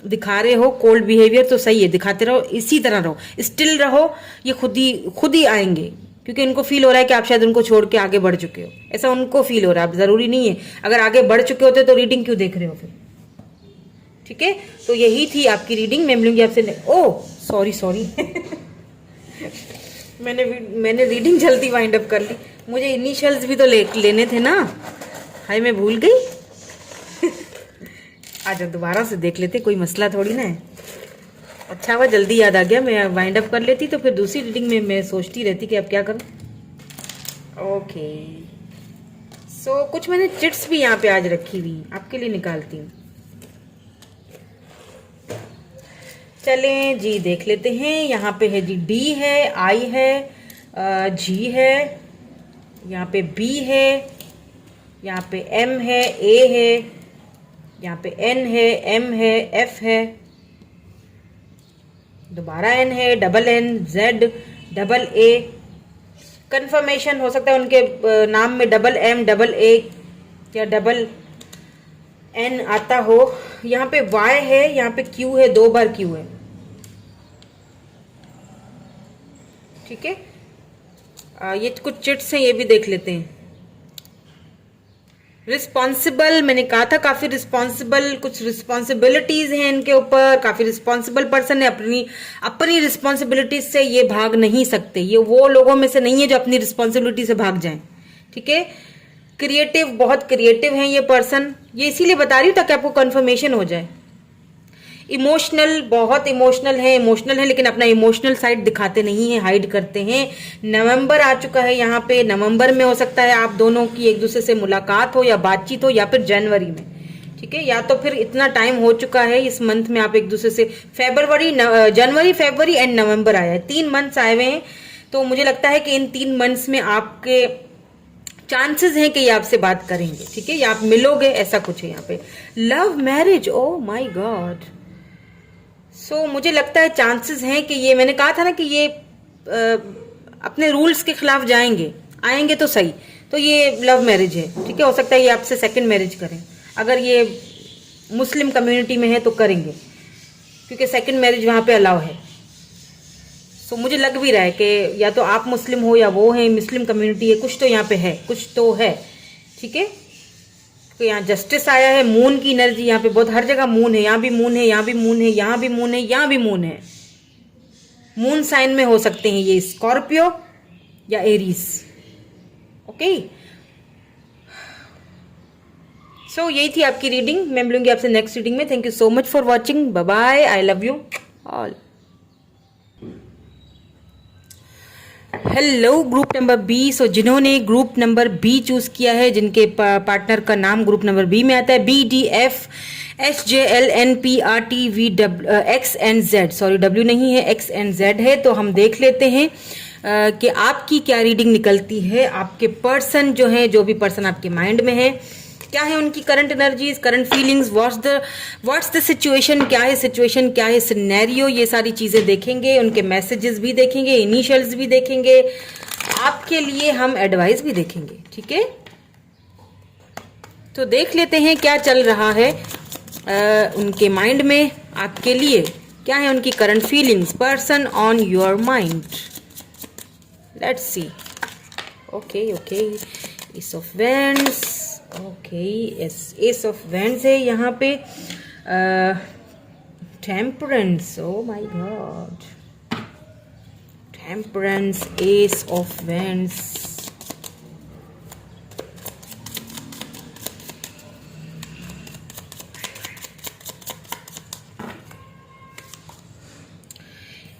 दिखा रहे हो कोल्ड बिहेवियर, तो सही है, दिखाते रहो, इसी तरह रहो, स्टिल रहो, ये खुद ही आएंगे, क्योंकि उनको फील हो रहा है कि आप शायद उनको छोड़ के आगे बढ़ चुके हो, ऐसा उनको फील हो रहा है। अब जरूरी नहीं है, अगर आगे बढ़ चुके होते तो रीडिंग क्यों देख रहे हो फिर, ठीक है। तो यही थी आपकी रीडिंग। मैं मिलूंगी आपसे, ओह सॉरी मैंने रीडिंग जल्दी वाइंड अप कर ली, मुझे इनिशियल्स भी तो लेने थे ना, हाय मैं भूल गई। आजा दोबारा से देख लेते, कोई मसला थोड़ी ना है। अच्छा हुआ जल्दी याद आ गया, मैं वाइंड अप कर लेती तो फिर दूसरी रीडिंग में मैं सोचती रहती कि अब क्या करूं। ओके, सो कुछ मैंने चिट्स भी यहाँ पे आज रखी हुई, आपके लिए निकालती हूँ। चलें जी, देख लेते हैं। यहाँ पे है जी डी है, आई है, जी है, यहाँ पे बी है, यहाँ पे एम है, ए है, यहाँ पे एन है, एम है, एफ है, दोबारा एन है, double N, Z, double A. Confirmation हो सकता है उनके नाम में डबल एम, डबल ए या डबल एन आता हो। यहाँ पे वाई है, यहाँ पे क्यू है, 2 बार क्यू है, ठीक है। ये कुछ चिट्स हैं, ये भी देख लेते हैं। रिस्पॉन्सिबल, मैंने कहा था काफी रिस्पॉन्सिबल, कुछ रिस्पॉन्सिबिलिटीज हैं इनके ऊपर, काफी रिस्पॉन्सिबल पर्सन है, अपनी रिस्पॉन्सिबिलिटीज से ये भाग नहीं सकते, ये वो लोगों में से नहीं है जो अपनी रिस्पॉन्सिबिलिटी से भाग जाएं, ठीक है। क्रिएटिव, बहुत क्रिएटिव हैं ये पर्सन, ये इसीलिए बता रही हूँ ताकि आपको कंफर्मेशन हो जाए। इमोशनल, बहुत इमोशनल है, लेकिन अपना इमोशनल साइड दिखाते नहीं है, हाइड करते हैं। नवंबर आ चुका है, यहाँ पे नवंबर में हो सकता है आप दोनों की एक दूसरे से मुलाकात हो या बातचीत हो, या फिर जनवरी में, ठीक है, या तो फिर इतना टाइम हो चुका है इस मंथ में आप एक दूसरे से, जनवरी, फरवरी एंड नवंबर आया है, 3 मंथ्स आए हुए हैं। तो मुझे लगता है कि इन 3 मंथ्स में आपके चांसेस हैं कि ये आपसे बात करेंगे, ठीक है, या आप मिलोगे, ऐसा कुछ है यहाँ पे। लव मैरिज, ओ माई गॉड, सो मुझे लगता है चांसेस हैं कि ये, मैंने कहा था ना कि ये अपने रूल्स के खिलाफ जाएंगे, आएंगे तो सही, तो ये लव मैरिज है, ठीक है। हो सकता है ये आपसे सेकंड मैरिज करें, अगर ये मुस्लिम कम्युनिटी में है तो करेंगे, क्योंकि सेकंड मैरिज वहां पे अलाउ है। सो मुझे लग भी रहा है कि या तो आप मुस्लिम हो या वो है, मुस्लिम कम्युनिटी है, कुछ तो यहाँ पे है, कुछ तो है, ठीक है। तो यहाँ जस्टिस आया है, मून की एनर्जी यहाँ पे बहुत, हर जगह मून है, यहाँ भी मून है, यहाँ भी मून है, यहाँ भी मून है, यहाँ भी मून है। मून साइन में हो सकते हैं ये स्कॉर्पियो या एरीज, ओके। सो यही थी आपकी रीडिंग, मैं मिलूंगी आपसे नेक्स्ट रीडिंग में। Thank you so much for watching, bye bye, I love you all. Hello group number B, so जिन्होंने ग्रुप नंबर बी चूज किया है, जिनके पार्टनर का नाम ग्रुप नंबर बी में आता है, BDFSJLNPRTVXNZ, सॉरी डब्ल्यू नहीं है, XNZ है, तो हम देख लेते हैं कि आपकी क्या रीडिंग निकलती है। आपके पर्सन जो है, जो भी पर्सन आपके माइंड में है, क्या है उनकी current energies, current feelings, what's the situation, क्या है सिचुएशन, क्या है सिनेरियो, ये सारी चीजें देखेंगे, उनके मैसेजेस भी देखेंगे, इनिशियल्स भी देखेंगे, आपके लिए हम एडवाइस भी देखेंगे, ठीक है। तो देख लेते हैं क्या चल रहा है उनके माइंड में, आपके लिए क्या है उनकी current feelings, person on your mind. Let's see. Okay, ace of wands, okay, ace of wands है यहाँ पे, temperance, oh my god, temperance, ace of wands,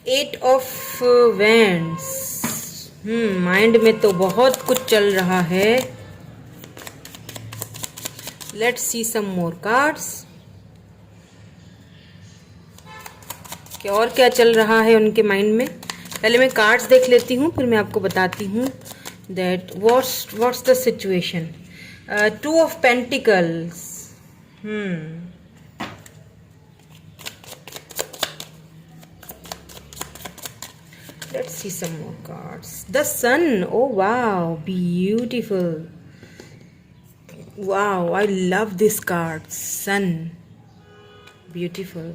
eight of wands. Mind में तो बहुत कुछ चल रहा है। Let's see some more cards. क्या और क्या चल रहा है उनके माइंड में। पहले मैं कार्ड्स देख लेती हूँ, फिर मैं आपको बताती हूँ that what's the situation. Two of pentacles. Let's see some more cards. The sun. Oh wow, beautiful. Wow, I love this card. Sun. Beautiful.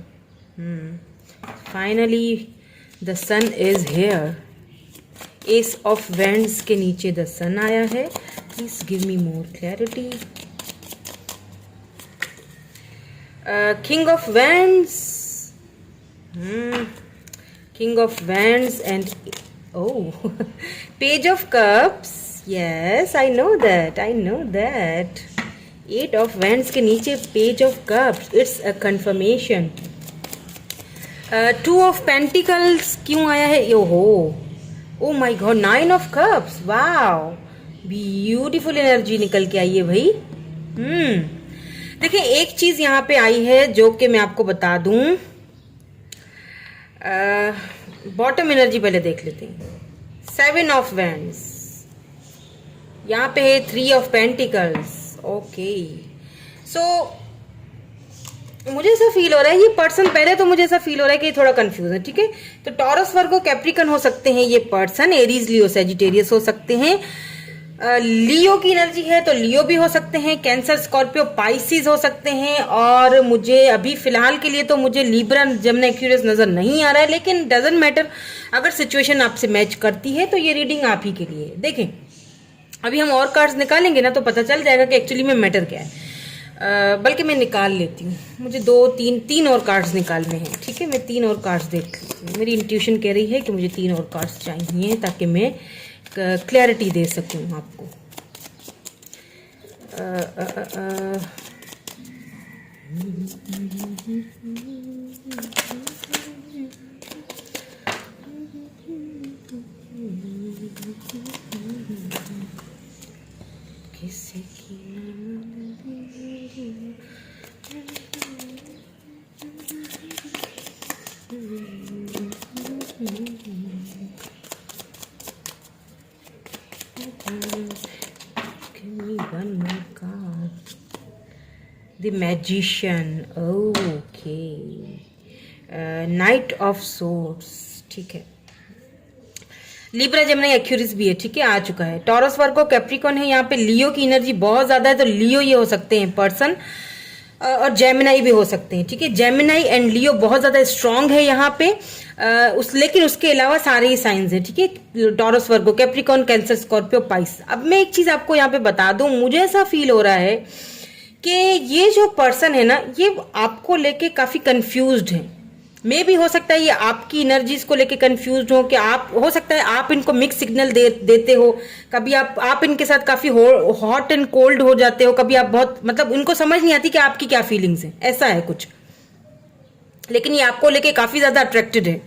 Finally, the sun is here. Ace of Wands के नीचे the sun आया है. Please give me more clarity. King of Wands. King of Wands and Page of Cups. Yes, I know that. Eight of Wands के नीचे Page of Cups. It's a confirmation. Two of Pentacles क्यों आया है? Oh my God, Nine of Cups. Wow, beautiful energy निकल के आई है भाई. देखिए एक चीज यहाँ पे आई है जो कि मैं आपको बता दूं. बॉटम एनर्जी पहले देख लेते हैं. सेवन ऑफ वैंड्स, यहाँ पे है थ्री ऑफ पेंटिकल्स. ओके, सो मुझे ऐसा फील हो रहा है ये पर्सन, पहले तो मुझे ऐसा फील हो रहा है कि ये थोड़ा कंफ्यूज है. ठीक है, तो टॉरस, वर्गो, कैप्रिकन हो सकते हैं ये पर्सन. एरीज, लियो, सजिटेरियस हो सकते हैं. लियो की एनर्जी है तो लियो भी हो सकते हैं. कैंसर, स्कॉर्पियो, पाइसिस हो सकते हैं. और मुझे अभी फिलहाल के लिए तो मुझे लिब्रा, जेमिनी, एक्वेरियस नजर नहीं आ रहा है, लेकिन डजंट मैटर. अगर सिचुएशन आपसे मैच करती है तो ये रीडिंग आप ही के लिए. देखें, अभी हम और कार्ड्स निकालेंगे ना तो पता चल जाएगा कि एक्चुअली में मैटर क्या है. बल्कि मैं निकाल लेती हूँ, मुझे तीन और कार्ड्स निकालने हैं. ठीक है, मैं तीन और कार्ड्स देख लेती हूँ. मेरी इंट्यूशन कह रही है कि मुझे तीन और कार्ड्स चाहिए ताकि मैं क्लैरिटी दे सकूं आपको. किसी की The Magician. Okay. Knight of Swords. ठीक है. लिब्रा, जेमिनी, एक्वेरियस भी है. ठीक है, आ चुका है. टॉरस, वर्गो, कैप्रिकॉन है. यहाँ पे लियो की एनर्जी बहुत ज्यादा है तो लियो ये हो सकते हैं पर्सन. और जेमिनाई भी हो सकते हैं. ठीक है, जेमिनाई एंड लियो बहुत ज्यादा स्ट्रांग है यहाँ पे. लेकिन उसके अलावा सारे ही साइंस है. ठीक है, टॉरस, वर्गो, कैप्रिकॉन, कैंसर, स्कॉर्पियो, पाइस. अब मैं एक चीज आपको यहाँ पे बता दूं, मुझे ऐसा फील हो रहा है कि ये जो पर्सन है ना, ये आपको लेके काफी कंफ्यूज्ड है. मे भी हो सकता है ये आपकी एनर्जीज को लेके कंफ्यूज्ड हो, कि आप, हो सकता है आप इनको मिक्स सिग्नल देते हो. कभी आप इनके साथ काफी हॉट एंड कोल्ड हो जाते हो. कभी आप बहुत, मतलब उनको समझ नहीं आती कि आपकी क्या फीलिंग्स है. ऐसा है कुछ. लेकिन ये आपको लेके काफी ज्यादा अट्रैक्टेड है.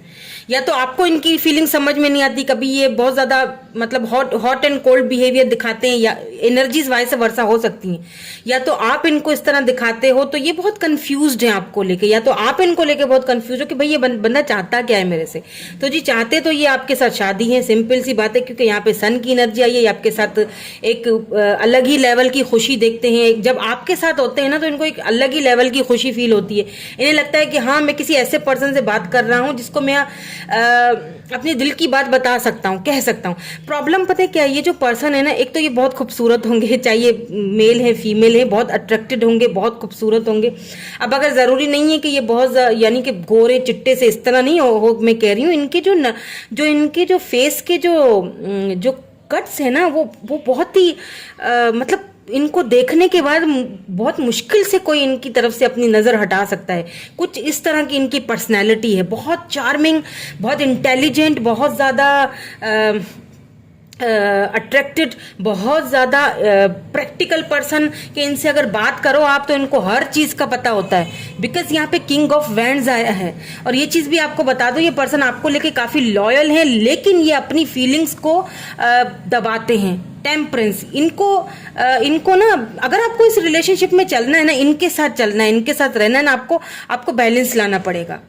या तो आपको इनकी फीलिंग समझ में नहीं आती. कभी ये बहुत ज्यादा, मतलब हॉट एंड कोल्ड बिहेवियर दिखाते हैं, या एनर्जीज वाइस वर्सा हो सकती हैं. या तो आप इनको इस तरह दिखाते हो तो ये बहुत कंफ्यूज्ड है आपको लेके. या तो आप इनको लेके बहुत कंफ्यूज हो कि भाई ये बंदा चाहता क्या है मेरे से. तो जी, चाहते तो ये आपके साथ शादी है. सिंपल सी बात है, क्योंकि यहाँ पे सन की एनर्जी आई है. आपके साथ एक अलग ही लेवल की खुशी देखते हैं. जब आपके साथ होते हैं ना तो इनको एक अलग ही लेवल की खुशी फील होती है. इन्हें लगता है कि हाँ, मैं किसी ऐसे पर्सन से बात कर रहा हूँ जिसको मैं अपने दिल की बात बता सकता हूँ, कह सकता हूँ. प्रॉब्लम पता है क्या है, ये जो पर्सन है ना, एक तो ये बहुत खूबसूरत होंगे, चाहे ये मेल है फीमेल है, बहुत अट्रैक्टेड होंगे, बहुत खूबसूरत होंगे. अब अगर जरूरी नहीं है कि ये बहुत, यानी कि गोरे चिट्टे से इस तरह नहीं हो मैं कह रही हूँ. इनके इनके जो फेस के जो कट्स है ना, वो बहुत ही मतलब इनको देखने के बाद बहुत मुश्किल से कोई इनकी तरफ से अपनी नजर हटा सकता है. कुछ इस तरह की इनकी पर्सनैलिटी है. बहुत चार्मिंग, बहुत इंटेलिजेंट, बहुत ज्यादा अट्रैक्टेड, बहुत ज़्यादा प्रैक्टिकल पर्सन कि इनसे अगर बात करो आप तो इनको हर चीज़ का पता होता है, बिकॉज यहाँ पे किंग ऑफ वैंड्स आया है। और ये चीज़ भी आपको बता दो, ये पर्सन आपको लेके काफ़ी लॉयल है, लेकिन ये अपनी फीलिंग्स को दबाते हैं। टेम्परेंस, इनको ना, अगर आपको इस रिलेशनशिप में चलना है ना, इनके साथ चलना है, इनके साथ रहना है ना, आपको बैलेंस लाना पड़ेगा,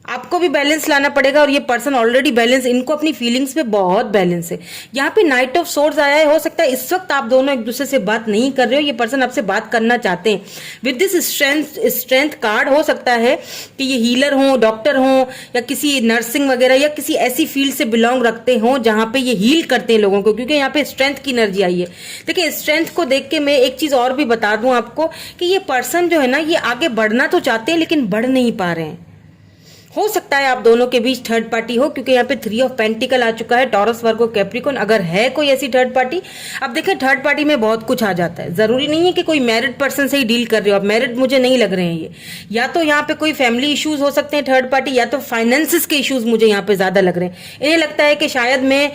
आपको भी बैलेंस लाना पड़ेगा। और ये पर्सन ऑलरेडी बैलेंस, इनको अपनी फीलिंग्स पे बहुत बैलेंस है। यहाँ पे नाइट ऑफ सोर्ड्स आया है, हो सकता है इस वक्त आप दोनों एक दूसरे से बात नहीं कर रहे हो, ये पर्सन आपसे बात करना चाहते हैं। विद दिस स्ट्रेंथ कार्ड, हो सकता है कि ये हीलर हो, डॉक्टर हो, या किसी नर्सिंग वगैरह या किसी ऐसी फील्ड से बिलोंग रखते हो जहां पे ये हील करते हैं लोगों को, क्योंकि यहाँ पे स्ट्रेंथ की एनर्जी आई है। देखिए, स्ट्रेंथ को देख के मैं एक चीज और भी बता दूं आपको कि ये पर्सन जो है ना, ये आगे बढ़ना तो चाहते हैं लेकिन बढ़ नहीं पा रहे हैं। हो सकता है आप दोनों के बीच थर्ड पार्टी हो, क्योंकि यहाँ पे 3 ऑफ पेंटिकल आ चुका है, टॉरस, वर्गो, कैप्रिकॉर्न। अगर है कोई ऐसी थर्ड पार्टी, अब देखें थर्ड पार्टी में बहुत कुछ आ जाता है। जरूरी नहीं है कि कोई मैरिड पर्सन से ही डील कर रहे हो, अब मैरिड मुझे नहीं लग रहे हैं ये। या तो यहाँ पे कोई फैमिली इश्यूज हो सकते हैं थर्ड पार्टी, या तो फाइनेंसिस के इश्यूज मुझे यहाँ पे ज्यादा लग रहे हैं। इन्हें लगता है कि शायद मैं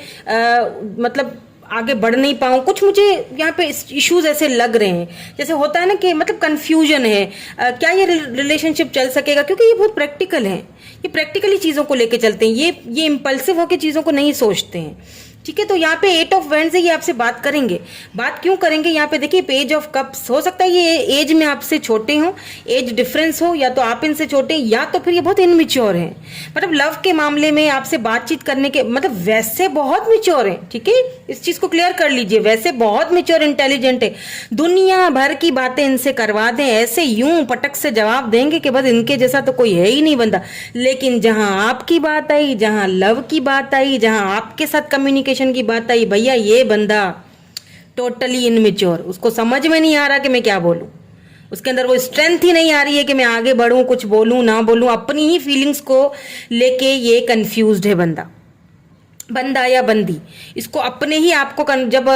मतलब आगे बढ़ नहीं पाऊं, कुछ मुझे यहाँ पे इश्यूज ऐसे लग रहे हैं, जैसे होता है ना कि मतलब कंफ्यूजन है, क्या ये रिलेशनशिप चल सकेगा, क्योंकि ये बहुत प्रैक्टिकल है, ये प्रैक्टिकली चीजों को लेके चलते हैं, ये इंपल्सिव होकर चीजों को नहीं सोचते हैं। ठीक है, तो यहाँ पे 8 ऑफ वैंड्स है, ये आपसे बात करेंगे। बात क्यों करेंगे, यहाँ पे देखिए पेज ऑफ कप्स, हो सकता है ये एज में आपसे छोटे हो, एज डिफरेंस हो, या तो आप इनसे छोटे, या तो फिर ये बहुत इनमिच्योर हैं। मतलब लव के मामले में आपसे बातचीत करने के मतलब वैसे बहुत मिच्योर हैं। ठीक है, इस चीज को क्लियर कर लीजिए, वैसे बहुत मिच्योर इंटेलिजेंट है, दुनिया भर की बातें इनसे करवा दें, ऐसे यूं पटक से जवाब देंगे कि बस इनके जैसा तो कोई है ही नहीं बंदा। लेकिन जहां आपकी बात आई, जहां लव की बात आई, जहां आपके साथ कम्युनिकेशन की बात आई, भैया ये बंदा टोटली इनमेच्योर, उसको समझ में नहीं आ रहा कि मैं क्या बोलूं, उसके अंदर वो स्ट्रेंथ ही नहीं आ रही है कि मैं आगे बढ़ूं, कुछ बोलूं ना बोलूं, अपनी ही फीलिंग्स को लेके ये कंफ्यूज्ड है बंदा या बंदी। इसको अपने ही आपको जब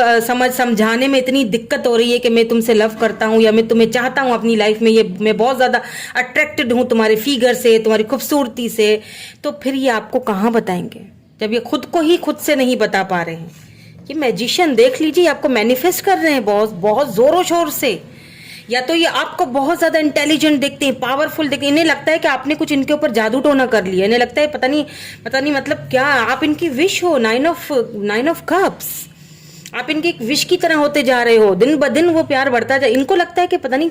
समझाने में इतनी दिक्कत हो रही है कि मैं तुमसे लव करता हूं या मैं तुम्हें चाहता हूं अपनी लाइफ में, ये मैं बहुत ज्यादा अट्रैक्टेड हूं तुम्हारे फिगर से, तुम्हारी खूबसूरती से, तो फिर ये आपको कहां बताएंगे जब ये खुद को ही खुद से नहीं बता पा रहे हैं। ये मैजिशियन देख लीजिए, आपको मैनिफेस्ट कर रहे हैं बहुत बहुत जोरों शोर से, या तो ये आपको बहुत ज्यादा इंटेलिजेंट देखते हैं, पावरफुल देखते हैं, इन्हें लगता है कि आपने कुछ इनके ऊपर जादू टोना कर लिया, इन्हें लगता है पता नहीं मतलब क्या आप इनकी विश हो, 9 ऑफ कप्स, आप इनके एक विश की तरह होते जा रहे हो, दिन ब दिन वो प्यार बढ़ता जाए। इनको लगता है कि पता नहीं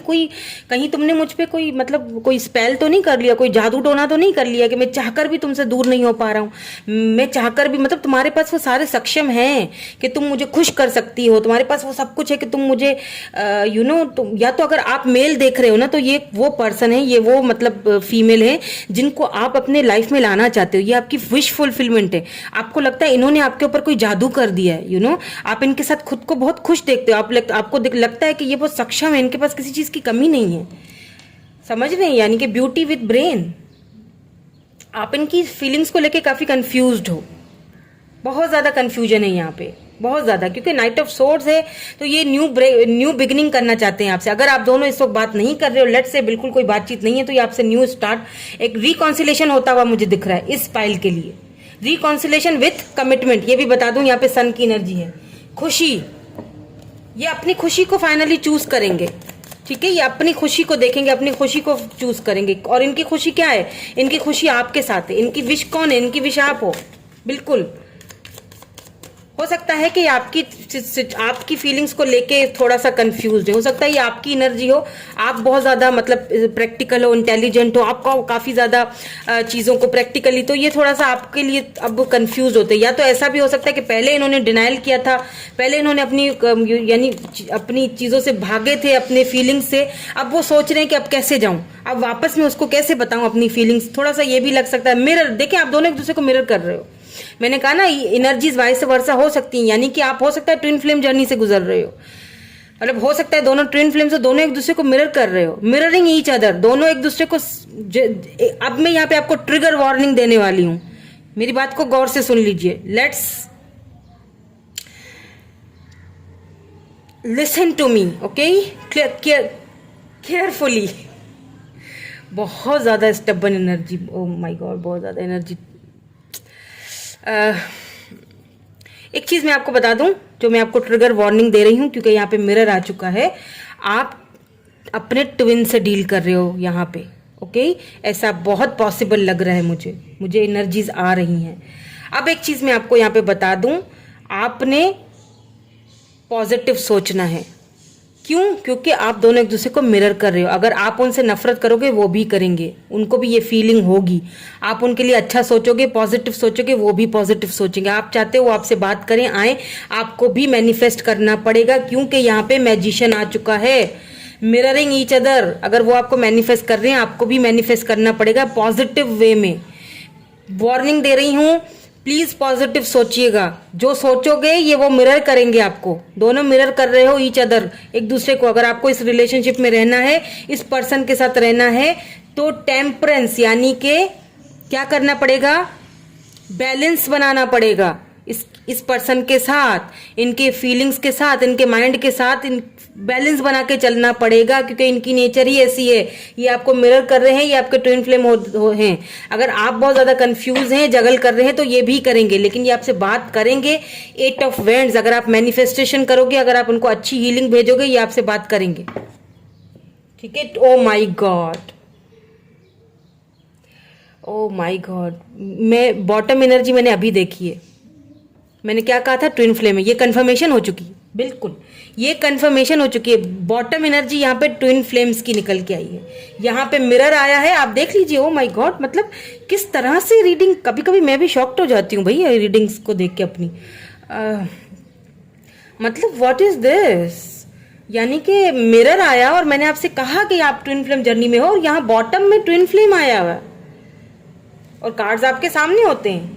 कहीं तुमने मुझ पे कोई मतलब कोई स्पेल तो नहीं कर लिया, कोई जादू टोना तो नहीं कर लिया कि मैं चाहकर भी तुमसे दूर नहीं हो पा रहा हूँ, मैं चाहकर भी मतलब तुम्हारे पास वो सारे सक्षम हैं कि तुम मुझे खुश कर सकती हो, तुम्हारे पास वो सब कुछ है कि तुम मुझे या तो अगर आप मेल देख रहे हो ना, तो ये वो पर्सन है, ये वो मतलब फीमेल है जिनको आप अपने लाइफ में लाना चाहते हो, ये आपकी विश फुलफिलमेंट है। आपको लगता है इन्होंने आपके ऊपर कोई जादू कर दिया है, आप इनके साथ खुद को बहुत खुश देखते हो, आपको लगता है कि ये बहुत सक्षम है, इनके पास किसी चीज की कमी नहीं है, समझ रहे हैं, यानी कि ब्यूटी विद ब्रेन। आप इनकी फीलिंग्स को लेके काफी कंफ्यूज्ड हो, बहुत ज्यादा कंफ्यूजन है यहाँ पे, बहुत ज्यादा, क्योंकि नाइट ऑफ सोर्ड्स है, तो ये न्यू बिगिनिंग करना चाहते हैं आपसे। अगर आप दोनों इस वक्त बात नहीं कर रहे हो, लेट्स से बिल्कुल कोई बातचीत नहीं है, तो ये आपसे न्यू स्टार्ट, एक रिकॉन्सिलेशन होता हुआ मुझे दिख रहा है इस पाइल के लिए, रिकॉन्सिलेशन विथ कमिटमेंट। ये भी बता दूं, यहाँ पे सन की एनर्जी है, खुशी, ये अपनी खुशी को फाइनली चूज करेंगे। ठीक है, ये अपनी खुशी को देखेंगे, अपनी खुशी को चूज करेंगे। और इनकी खुशी क्या है, इनकी खुशी आपके साथ है, इनकी विश कौन है, इनकी विश आप हो। बिल्कुल हो सकता है कि आपकी फीलिंग्स को लेके थोड़ा सा कंफ्यूज्ड है, हो सकता है ये आपकी एनर्जी हो, आप बहुत ज्यादा मतलब प्रैक्टिकल हो, इंटेलिजेंट हो, आपको काफी ज्यादा चीजों को प्रैक्टिकली, तो ये थोड़ा सा आपके लिए अब कंफ्यूज होते हैं। या तो ऐसा भी हो सकता है कि पहले इन्होंने डिनाइल किया था, पहले इन्होंने अपनी चीजों से भागे थे, अपने फीलिंग्स से, अब वो सोच रहे हैं कि अब कैसे जाऊं, अब वापस में उसको कैसे बताऊं अपनी फीलिंग्स। थोड़ा सा ये भी लग सकता है, मिरर देखिए, आप दोनों एक दूसरे को मिरर कर रहे हो। मैंने कहा ना, एनर्जीज वाइस वर्सा हो सकती हैं, यानी कि आप हो सकता है ट्विन फ्लेम जर्नी से गुजर रहे हो, मतलब हो सकता है दोनों ट्विन फ्लेम से दोनों एक दूसरे को मिरर कर रहे हो, मिररिंग ईच अदर, दोनों एक दूसरे को। अब मैं यहाँ पे आपको ट्रिगर वार्निंग देने वाली हूं, मेरी बात को गौर से सुन लीजिए, let's listen to me, okay, carefully. बहुत ज्यादा stubborn energy, oh my god, बहुत ज्यादा एनर्जी। एक चीज मैं आपको बता दूं, जो मैं आपको ट्रिगर वार्निंग दे रही हूं, क्योंकि यहाँ पे मिरर आ चुका है। आप अपने ट्विन से डील कर रहे हो यहाँ पे, ओके? ऐसा बहुत पॉसिबल लग रहा है मुझे एनर्जीज आ रही हैं। अब एक चीज मैं आपको यहाँ पे बता दूं, आपने पॉजिटिव सोचना है। क्यों? क्योंकि आप दोनों एक दूसरे को मिरर कर रहे हो। अगर आप उनसे नफरत करोगे, वो भी करेंगे, उनको भी ये फीलिंग होगी। आप उनके लिए अच्छा सोचोगे, पॉजिटिव सोचोगे, वो भी पॉजिटिव सोचेंगे। आप चाहते हो वो आपसे बात करें, आए, आपको भी मैनिफेस्ट करना पड़ेगा, क्योंकि यहाँ पे मैजिशियन आ चुका है। मिररिंग ईच अदर, अगर वो आपको मैनिफेस्ट कर रहे हैं, आपको भी मैनिफेस्ट करना पड़ेगा पॉजिटिव वे में। वार्निंग दे रही हूं, प्लीज पॉजिटिव सोचिएगा। जो सोचोगे ये वो मिरर करेंगे आपको। दोनों मिरर कर रहे हो ईच अदर, एक दूसरे को। अगर आपको इस रिलेशनशिप में रहना है, इस पर्सन के साथ रहना है, तो टेम्परेंस यानी कि क्या करना पड़ेगा? बैलेंस बनाना पड़ेगा इस पर्सन के साथ, इनके फीलिंग्स के साथ, इनके माइंड के साथ बैलेंस बना के चलना पड़ेगा, क्योंकि इनकी नेचर ही ऐसी है। ये आपको मिरर कर रहे हैं, ये आपके ट्विन फ्लेम हैं। अगर आप बहुत ज्यादा कंफ्यूज हैं, जगल कर रहे हैं, तो ये भी करेंगे, लेकिन ये आपसे बात करेंगे। 8 ऑफ वेंड्स, अगर आप मैनिफेस्टेशन करोगे, अगर आप उनको अच्छी हीलिंग भेजोगे, ये आपसे बात करेंगे, ठीक है? ओ माई गॉड, ओ माई गॉड, मैं बॉटम एनर्जी मैंने अभी देखी है। मैंने क्या कहा था? ट्विन फ्लेम है। ये कंफर्मेशन हो चुकी है, बिल्कुल ये कंफर्मेशन हो चुकी है। बॉटम एनर्जी यहाँ पे ट्विन फ्लेम्स की निकल के आई है। यहाँ पे मिरर आया है, आप देख लीजिए। ओ माय गॉड, मतलब किस तरह से रीडिंग, कभी कभी मैं भी शॉक्ड हो जाती हूँ भाई रीडिंग्स को देख के अपनी। मतलब व्हाट इज दिस? यानी कि मिरर आया और मैंने आपसे कहा कि आप ट्विन फ्लेम जर्नी में हो, और यहाँ बॉटम में ट्विन फ्लेम आया हुआ, और कार्ड्स आपके सामने होते हैं।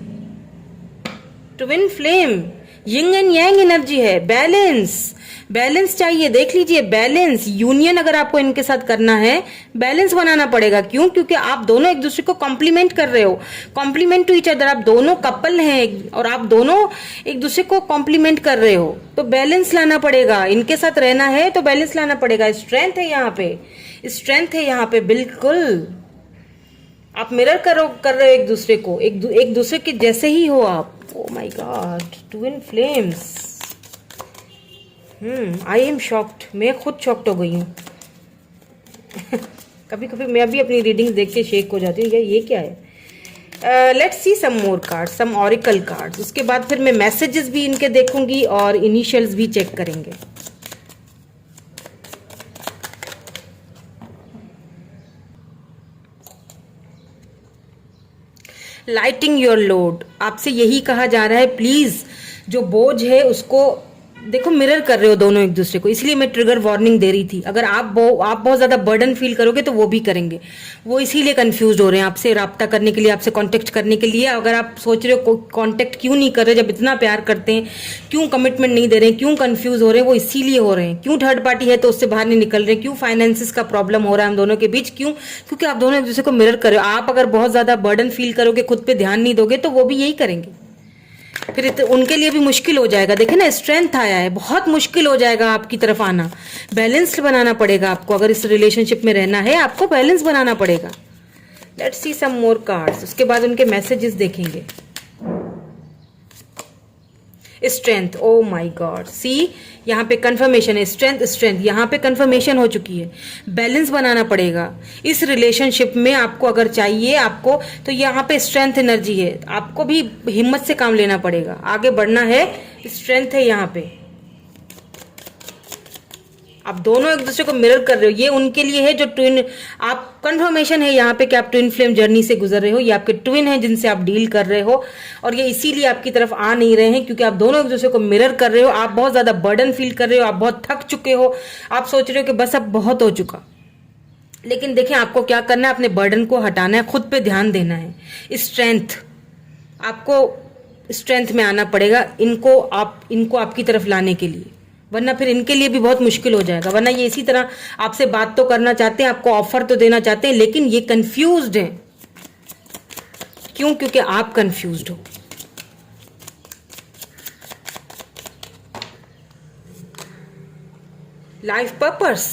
Twin flame, yin and yang energy है। बैलेंस, बैलेंस चाहिए, देख लीजिए, बैलेंस, यूनियन अगर आपको इनके साथ करना है, बैलेंस बनाना पड़ेगा। क्यों? क्योंकि आप दोनों एक दूसरे को कॉम्प्लीमेंट कर रहे हो, कॉम्प्लीमेंट टू ईच अदर। आप दोनों कपल हैं और आप दोनों एक दूसरे को कॉम्प्लीमेंट कर रहे हो, तो बैलेंस लाना पड़ेगा। इनके साथ रहना है तो बैलेंस लाना पड़ेगा। स्ट्रेंथ है यहाँ पे, स्ट्रेंथ है यहाँ पे, बिल्कुल। आप मिरर कर रहे हो एक दूसरे को, एक दूसरे के जैसे ही हो आप। ओ my God, twin flames. I am shocked, मैं खुद शॉक्ड हो गई हूँ। कभी कभी मैं भी अपनी रीडिंग देख के शेक हो जाती हूँ, ये क्या है? Let's see some more cards, some oracle cards. उसके बाद फिर मैं मैसेजेस भी इनके देखूंगी और इनिशियल्स भी चेक करेंगे। लाइटिंग योर लोड, आपसे यही कहा जा रहा है, प्लीज जो बोझ है उसको देखो। मिरर कर रहे हो दोनों एक दूसरे को, इसलिए मैं ट्रिगर वार्निंग दे रही थी। अगर आप बहुत ज्यादा बर्डन फील करोगे तो वो भी करेंगे। वो इसीलिए कंफ्यूज हो रहे हैं आपसे राब्ता करने के लिए, आपसे कांटेक्ट करने के लिए। अगर आप सोच रहे हो कांटेक्ट क्यों नहीं कर रहे, जब इतना प्यार करते हैं, क्यों कमिटमेंट नहीं दे रहे हैं, क्यों कंफ्यूज हो रहे हैं, वो इसीलिए हो रहे हैं। क्यों थर्ड पार्टी है तो उससे बाहर नहीं निकल रहे, क्यों फाइनेंसिस का प्रॉब्लम हो रहा है हम दोनों के बीच, क्यों? क्योंकि आप दोनों एक दूसरे को मिरर कर रहे हो। आप अगर बहुत ज्यादा बर्डन फील करोगे, खुद पे ध्यान नहीं दोगे, तो वो भी यही करेंगे। फिर उनके लिए भी मुश्किल हो जाएगा। देखिए ना, स्ट्रेंथ आया है, बहुत मुश्किल हो जाएगा आपकी तरफ आना। बैलेंस बनाना पड़ेगा आपको, अगर इस रिलेशनशिप में रहना है, आपको बैलेंस बनाना पड़ेगा। Let's see some more cards, उसके बाद उनके मैसेजेस देखेंगे। स्ट्रेंथ, ओ माय गॉड, सी यहाँ पे कंफर्मेशन है। स्ट्रेंथ, स्ट्रेंथ यहाँ पे कंफर्मेशन हो चुकी है। बैलेंस बनाना पड़ेगा इस रिलेशनशिप में आपको, अगर चाहिए आपको, तो यहाँ पे स्ट्रेंथ एनर्जी है। आपको भी हिम्मत से काम लेना पड़ेगा, आगे बढ़ना है। स्ट्रेंथ है यहाँ पे। आप दोनों एक दूसरे को मिरर कर रहे हो, ये उनके लिए है जो ट्विन, आप कंफर्मेशन है यहाँ पे कि आप ट्विन फ्लेम जर्नी से गुजर रहे हो। ये आपके ट्विन है जिनसे आप डील कर रहे हो, और ये इसीलिए आपकी तरफ आ नहीं रहे हैं, क्योंकि आप दोनों एक दूसरे को मिरर कर रहे हो। आप बहुत ज्यादा बर्डन फील कर रहे हो, आप बहुत थक चुके हो, आप सोच रहे हो कि बस अब बहुत हो चुका। लेकिन देखें, आपको क्या करना है, अपने बर्डन को हटाना है, खुद पे ध्यान देना है। स्ट्रेंथ, आपको स्ट्रेंथ में आना पड़ेगा इनको आपकी तरफ लाने के लिए, वरना फिर इनके लिए भी बहुत मुश्किल हो जाएगा। वरना ये इसी तरह आपसे बात तो करना चाहते हैं, आपको ऑफर तो देना चाहते हैं, लेकिन ये कंफ्यूज्ड हैं। क्यों? क्योंकि आप कंफ्यूज्ड हो। लाइफ पर्पस,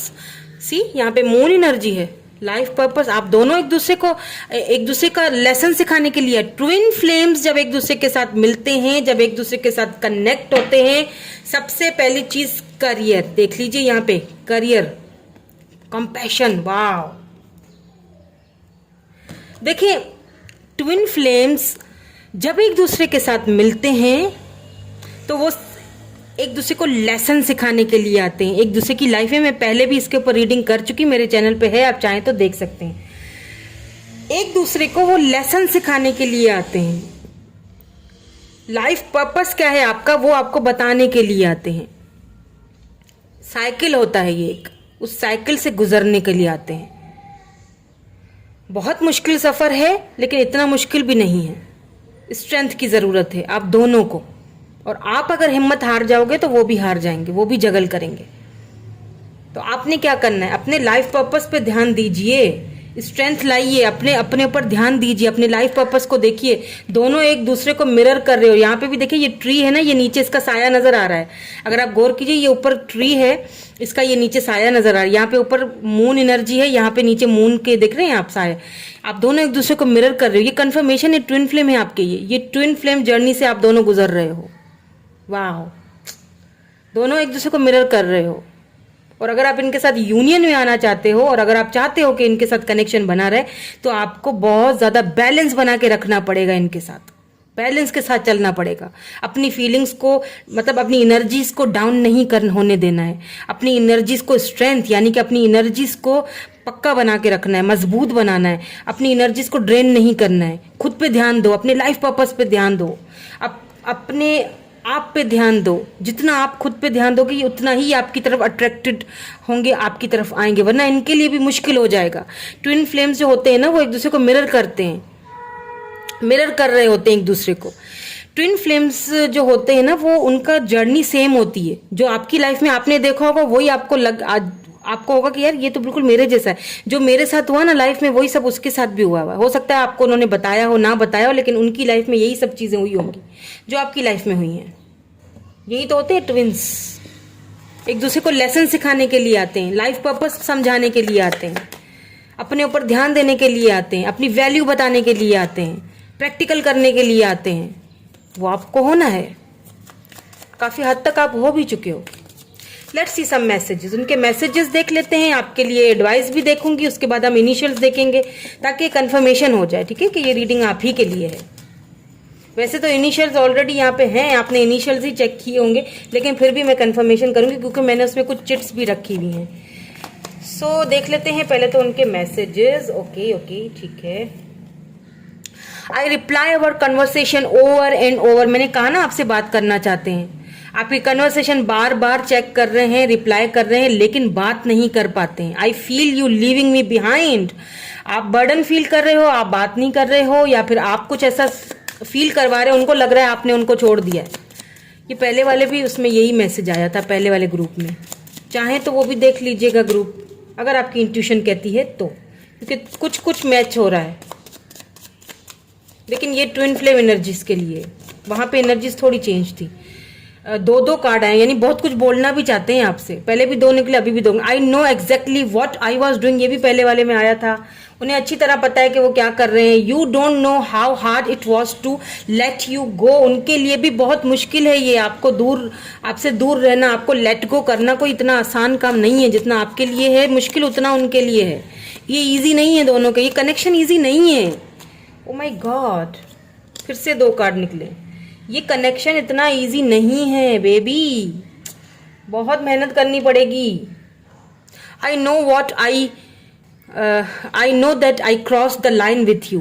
सी यहाँ पे मून एनर्जी है। लाइफ पर्पस, आप दोनों एक दूसरे का लेसन सिखाने के लिए। ट्विन फ्लेम्स जब एक दूसरे के साथ मिलते हैं, जब एक दूसरे के साथ कनेक्ट होते हैं, सबसे पहली चीज करियर। देख लीजिए यहाँ पे करियर, कंपैशन, वाव। देखिए ट्विन फ्लेम्स जब एक दूसरे के साथ मिलते हैं तो वो एक दूसरे को लेसन सिखाने के लिए आते हैं, एक दूसरे की लाइफ में। मैं पहले भी इसके ऊपर रीडिंग कर चुकी, मेरे चैनल पे है, आप चाहें तो देख सकते हैं। एक दूसरे को वो लेसन सिखाने के लिए आते हैं। लाइफ पर्पस क्या है आपका, वो आपको बताने के लिए आते हैं। साइकिल होता है ये एक, उस साइकिल से गुजरने के लिए आते हैं। बहुत मुश्किल सफर है, लेकिन इतना मुश्किल भी नहीं है। स्ट्रेंथ की जरूरत है आप दोनों को, और आप अगर हिम्मत हार जाओगे तो वो भी हार जाएंगे, वो भी जगल करेंगे। तो आपने क्या करना है, अपने लाइफ पर्पस पे ध्यान दीजिए, स्ट्रेंथ लाइए, अपने ऊपर ध्यान दीजिए, अपने लाइफ पर्पस को देखिए। दोनों एक दूसरे को मिरर कर रहे हो। यहाँ पे भी देखिए ये ट्री है ना, ये नीचे इसका साया नजर आ रहा है। अगर आप गौर कीजिए, ये ऊपर ट्री है, इसका ये नीचे साया नजर आ रहा है। यहाँ पे ऊपर मून एनर्जी है, यहाँ पे नीचे मून के दिख रहे हैं आप साया। आप दोनों एक दूसरे को मिरर कर रहे हो। ये कंफर्मेशन है, ट्विन फ्लेम है आपके। ये ट्विन फ्लेम जर्नी से आप दोनों गुजर रहे हो। वाह, दोनों एक दूसरे को मिरर कर रहे हो। और अगर आप इनके साथ यूनियन में आना चाहते हो, और अगर आप चाहते हो कि इनके साथ कनेक्शन बना रहे, तो आपको बहुत ज्यादा बैलेंस बना के रखना पड़ेगा। इनके साथ बैलेंस के साथ चलना पड़ेगा। अपनी फीलिंग्स को, मतलब अपनी एनर्जीज को डाउन नहीं होने देना है। अपनी एनर्जीज को स्ट्रेंथ, यानी कि अपनी एनर्जीज को पक्का बना के रखना है, मजबूत बनाना है। अपनी एनर्जीज को ड्रेन नहीं करना है। खुद पे ध्यान दो, अपने लाइफ पर्पस पे ध्यान दो, अपने आप पे ध्यान दो। जितना आप खुद पे ध्यान दोगे, उतना ही आपकी तरफ अट्रैक्टेड होंगे, आपकी तरफ आएंगे, वरना इनके लिए भी मुश्किल हो जाएगा। ट्विन फ्लेम्स जो होते हैं ना, वो एक दूसरे को मिरर करते हैं, मिरर कर रहे होते हैं एक दूसरे को। ट्विन फ्लेम्स जो होते हैं ना, वो उनका जर्नी सेम होती है। जो आपकी लाइफ में आपने देखा होगा, वही आपको होगा कि यार ये तो बिल्कुल मेरे जैसा है। जो मेरे साथ हुआ ना लाइफ में, वही सब उसके साथ भी हुआ हो सकता है आपको उन्होंने बताया हो, ना बताया हो, लेकिन उनकी लाइफ में यही सब चीजें हुई होंगी जो आपकी लाइफ में हुई हैं। यही तो होते हैं ट्विंस। एक दूसरे को लेसन सिखाने के लिए आते हैं, लाइफ पर्पस समझाने के लिए आते हैं, अपने ऊपर ध्यान देने के लिए आते हैं, अपनी वैल्यू बताने के लिए आते हैं, प्रैक्टिकल करने के लिए आते हैं। वो आपको होना है। काफी हद तक आप हो भी चुके हो। Let's see some messages. उनके मैसेजेस देख लेते हैं। आपके लिए एडवाइस भी देखूंगी, उसके बाद हम इनिशियल्स देखेंगे, ताकि कंफर्मेशन हो जाए, ठीक है, कि ये रीडिंग आप ही के लिए है। वैसे तो इनिशियल्स ऑलरेडी यहाँ पे हैं, आपने इनिशियल्स ही चेक किए होंगे, लेकिन फिर भी मैं कंफर्मेशन करूंगी, क्योंकि मैंने उसमें कुछ चिट्स भी रखी हुई हैं। सो देख लेते हैं पहले तो उनके मैसेजेस। ओके, ठीक है। I reply our conversation over and over. मैंने कहा ना, आपसे बात करना चाहते हैं। आपकी कन्वर्सेशन बार बार चेक कर रहे हैं, रिप्लाई कर रहे हैं, लेकिन बात नहीं कर पाते हैं। I feel you leaving me behind. आप बर्डन फील कर रहे हो, आप बात नहीं कर रहे हो, या फिर आप कुछ ऐसा फील करवा रहे हो, उनको लग रहा है आपने उनको छोड़ दिया है। ये पहले वाले भी, उसमें यही मैसेज आया था पहले वाले ग्रुप में। चाहे तो वो भी देख लीजिएगा ग्रुप, अगर आपकी इंट्यूशन कहती है तो, क्योंकि कुछ मैच हो रहा है। लेकिन ये ट्विन फ्लेम एनर्जीज के लिए, वहां पे एनर्जीज थोड़ी चेंज थी। दो कार्ड आए, यानी बहुत कुछ बोलना भी चाहते हैं आपसे। पहले भी दो निकले, अभी भी दो। आई know exactly what I was doing, ये भी पहले वाले में आया था। उन्हें अच्छी तरह पता है कि वो क्या कर रहे हैं। You don't know how hard it was to let you go. उनके लिए भी बहुत मुश्किल है ये, आपसे दूर रहना, आपको लेट गो करना कोई इतना आसान काम नहीं है। जितना आपके लिए है मुश्किल, उतना उनके लिए है। ये ईजी नहीं है दोनों के, ये कनेक्शन ईजी नहीं है। ओ माई गॉड, फिर से दो कार्ड निकले। ये कनेक्शन इतना इजी नहीं है बेबी, बहुत मेहनत करनी पड़ेगी। I know that I cross the line with you.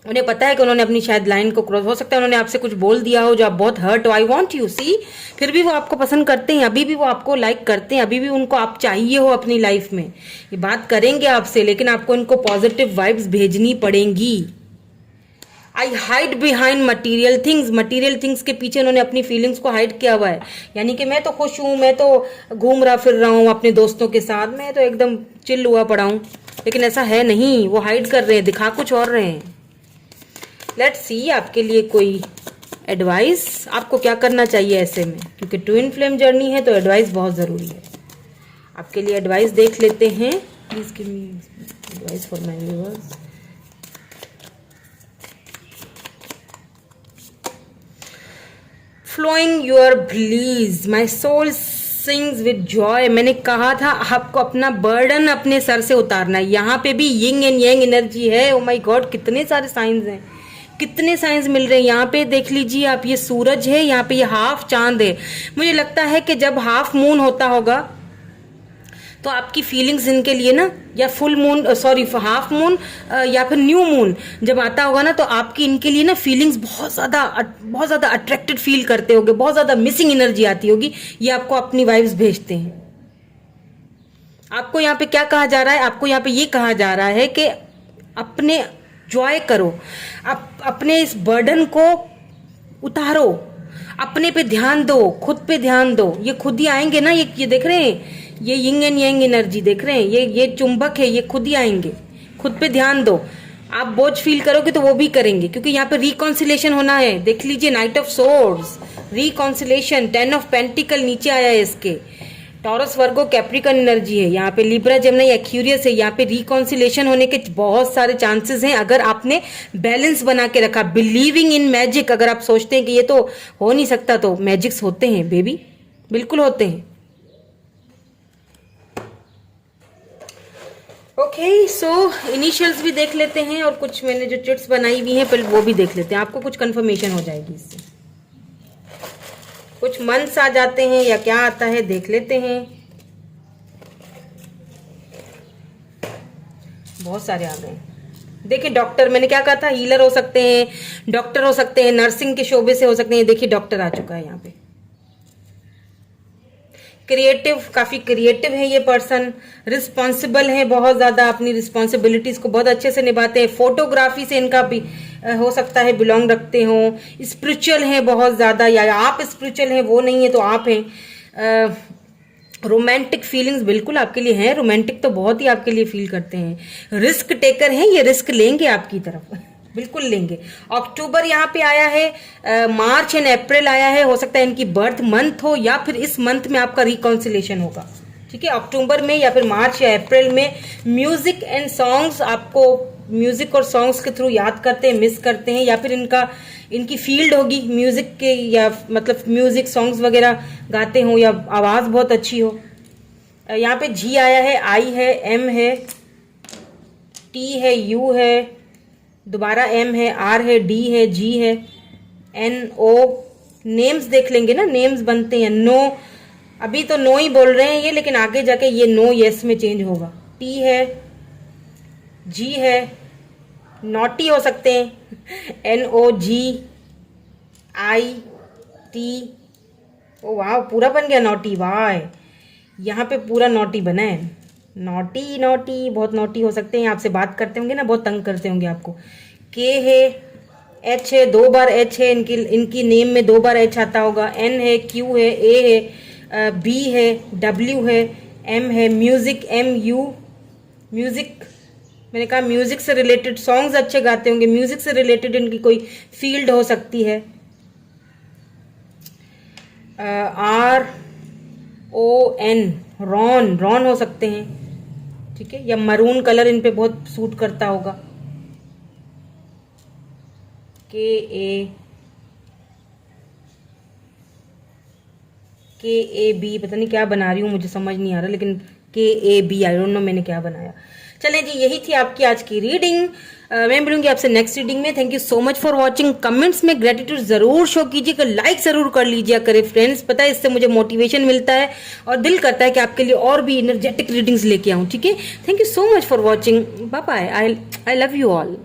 उन्हें पता है कि उन्होंने अपनी शायद लाइन को क्रॉस, हो सकता है उन्होंने आपसे कुछ बोल दिया हो जो आप बहुत हर्ट हो। आई वॉन्ट यू सी, फिर भी वो आपको पसंद करते हैं, अभी भी वो आपको लाइक करते हैं, अभी भी उनको आप चाहिए हो अपनी लाइफ में। ये बात करेंगे आपसे, लेकिन आपको इनको पॉजिटिव वाइब्स भेजनी पड़ेंगी। आई hide behind material things. Material things के पीछे उन्होंने अपनी फीलिंग्स को हाइड किया हुआ है। यानी कि मैं तो खुश हूं, मैं तो घूम रहा फिर रहा हूं अपने दोस्तों के साथ, मैं तो एकदम चिल हुआ पड़ा हूं, लेकिन ऐसा है नहीं। वो हाइड कर रहे हैं, दिखा कुछ और रहे हैं। लेट्स सी आपके लिए कोई एडवाइस, आपको क्या करना चाहिए ऐसे में, क्योंकि ट्विन फ्लेम जर्नी है तो एडवाइस बहुत जरूरी है। आपके लिए एडवाइस देख लेते हैं। Please give me advice for my viewers. Flowing your bliss my soul sings with joy. मैंने कहा था आपको अपना बर्डन अपने सर से उतारना है. यहाँ पे भी यिंग एंड यांग एनर्जी है. ओ माय गॉड, कितने सारे साइंस हैं, कितने साइंस मिल रहे हैं. यहाँ पे देख लीजिए आप, ये सूरज है, यहाँ पे ये हाफ चांद है. मुझे लगता है कि जब हाफ मून होता होगा तो आपकी फीलिंग्स इनके लिए ना, या full moon, sorry half moon या फिर न्यू मून जब आता होगा ना, तो आपकी इनके लिए ना फीलिंग्स बहुत ज्यादा अट्रैक्टेड फील करते होगे, बहुत ज्यादा मिसिंग एनर्जी आती होगी. ये आपको अपनी वाइब्स भेजते हैं. आपको यहाँ पे क्या कहा जा रहा है? आपको यहाँ पे ये कहा जा रहा है कि अपने जॉय करो, अपने इस बर्डन को उतारो, अपने पे ध्यान दो, खुद पे ध्यान दो. ये खुद ही आएंगे ना. ये देख रहे हैं, ये यिंग एंड यांग एनर्जी देख रहे हैं, ये चुंबक है, ये खुद ही आएंगे. खुद पे ध्यान दो. आप बोझ फील करोगे तो वो भी करेंगे, क्योंकि यहाँ पे रिकॉन्सिलेशन होना है. देख लीजिए, night of swords, reconciliation, 10 of pentacle नीचे आया है इसके. टॉरस वर्गो कैप्रिकन एनर्जी है. यहाँ पे लिब्रा जेमिनी एक्वेरियस है. यहाँ पे रिकॉन्सिलेशन होने के बहुत सारे चांसेस हैं अगर आपने बैलेंस बना के रखा. बिलीविंग इन मैजिक, अगर आप सोचते हैं कि ये तो हो नहीं सकता, तो मैजिक्स होते हैं बेबी, बिल्कुल होते हैं. ओके, सो इनिशियल्स भी देख लेते हैं और कुछ मैंने जो चिट्स बनाई हुई हैं पहले वो भी देख लेते हैं. आपको कुछ कंफर्मेशन हो जाएगी इससे. कुछ मंथ्स आ जाते हैं या क्या आता है देख लेते हैं. बहुत सारे आ गए. देखिए डॉक्टर, मैंने क्या कहा था, हीलर हो सकते हैं, डॉक्टर हो सकते हैं, नर्सिंग के शोबे से हो सकते हैं. देखिए डॉक्टर आ चुका है यहाँ पे. क्रिएटिव, काफी क्रिएटिव है ये पर्सन. रिस्पॉन्सिबल है बहुत ज्यादा, अपनी रिस्पॉन्सिबिलिटीज को बहुत अच्छे से निभाते हैं. फोटोग्राफी से इनका भी हो सकता है बिलोंग रखते हो. स्पिरिचुअल है बहुत ज्यादा, या आप स्पिरिचुअल हैं, वो नहीं है तो आप हैं. रोमांटिक फीलिंग्स बिल्कुल आपके लिए हैं. रोमांटिक तो बहुत ही आपके लिए फील करते हैं. रिस्क टेकर हैं, ये रिस्क लेंगे आपकी तरफ, बिल्कुल लेंगे. अक्टूबर यहाँ पे आया है, मार्च एंड अप्रैल आया है. हो सकता है इनकी बर्थ मंथ हो या फिर इस मंथ में आपका रिकॉन्सिलेशन होगा. ठीक है, अक्टूबर में या फिर मार्च या अप्रैल में. म्यूजिक एंड सॉन्ग्स, आपको म्यूजिक और सॉन्ग्स के थ्रू याद करते हैं, मिस करते हैं, या फिर इनकी फील्ड होगी म्यूजिक के, या मतलब म्यूजिक सॉन्ग्स वगैरह गाते हो, या आवाज बहुत अच्छी हो. यहाँ पे जी आया है, आई है, एम है, टी है, यू है, दोबारा एम है, आर है, डी है, जी है, एन, ओ. नेम्स देख लेंगे ना, नेम्स बनते हैं. नो, अभी तो नो ही बोल रहे हैं ये, लेकिन आगे जाके ये नो यस में चेंज होगा. टी है, जी है, नॉटी हो सकते हैं, N O ji I T. ओ वाह, पूरा बन गया नॉटी. वाह, यहाँ पे पूरा नॉटी बना है. नॉटी नॉटी, बहुत नॉटी हो सकते हैं. आपसे बात करते होंगे ना, बहुत तंग करते होंगे आपको. के है, एच है, 2 बार एच है, इनकी नेम में 2 बार एच आता होगा. एन है, क्यू है, ए है, बी है, डब्ल्यू है, एम है. Music, M U, music. मैंने कहा म्यूजिक से रिलेटेड सॉन्ग्स अच्छे गाते होंगे. म्यूजिक से रिलेटेड इनकी कोई फील्ड हो सकती है. R O N, Ron, Ron हो सकते हैं. ठीक है, या मरून कलर इन पे बहुत सूट करता होगा. के ए बी, पता नहीं क्या बना रही हूँ, मुझे समझ नहीं आ रहा, लेकिन K A B, I don't know मैंने क्या बनाया. चलें जी, यही थी आपकी आज की रीडिंग. मैं मिलूंगी आपसे नेक्स्ट रीडिंग में. Thank you so much for watching. Comments में ग्रेटिट्यूड जरूर शो कीजिएगा, लाइक जरूर कर लीजिए करे फ्रेंड्स. पता है इससे मुझे मोटिवेशन मिलता है और दिल करता है कि आपके लिए और भी एनर्जेटिक रीडिंग्स लेके आऊँ. ठीक है, thank you so much for watching. Bye bye. I love you all.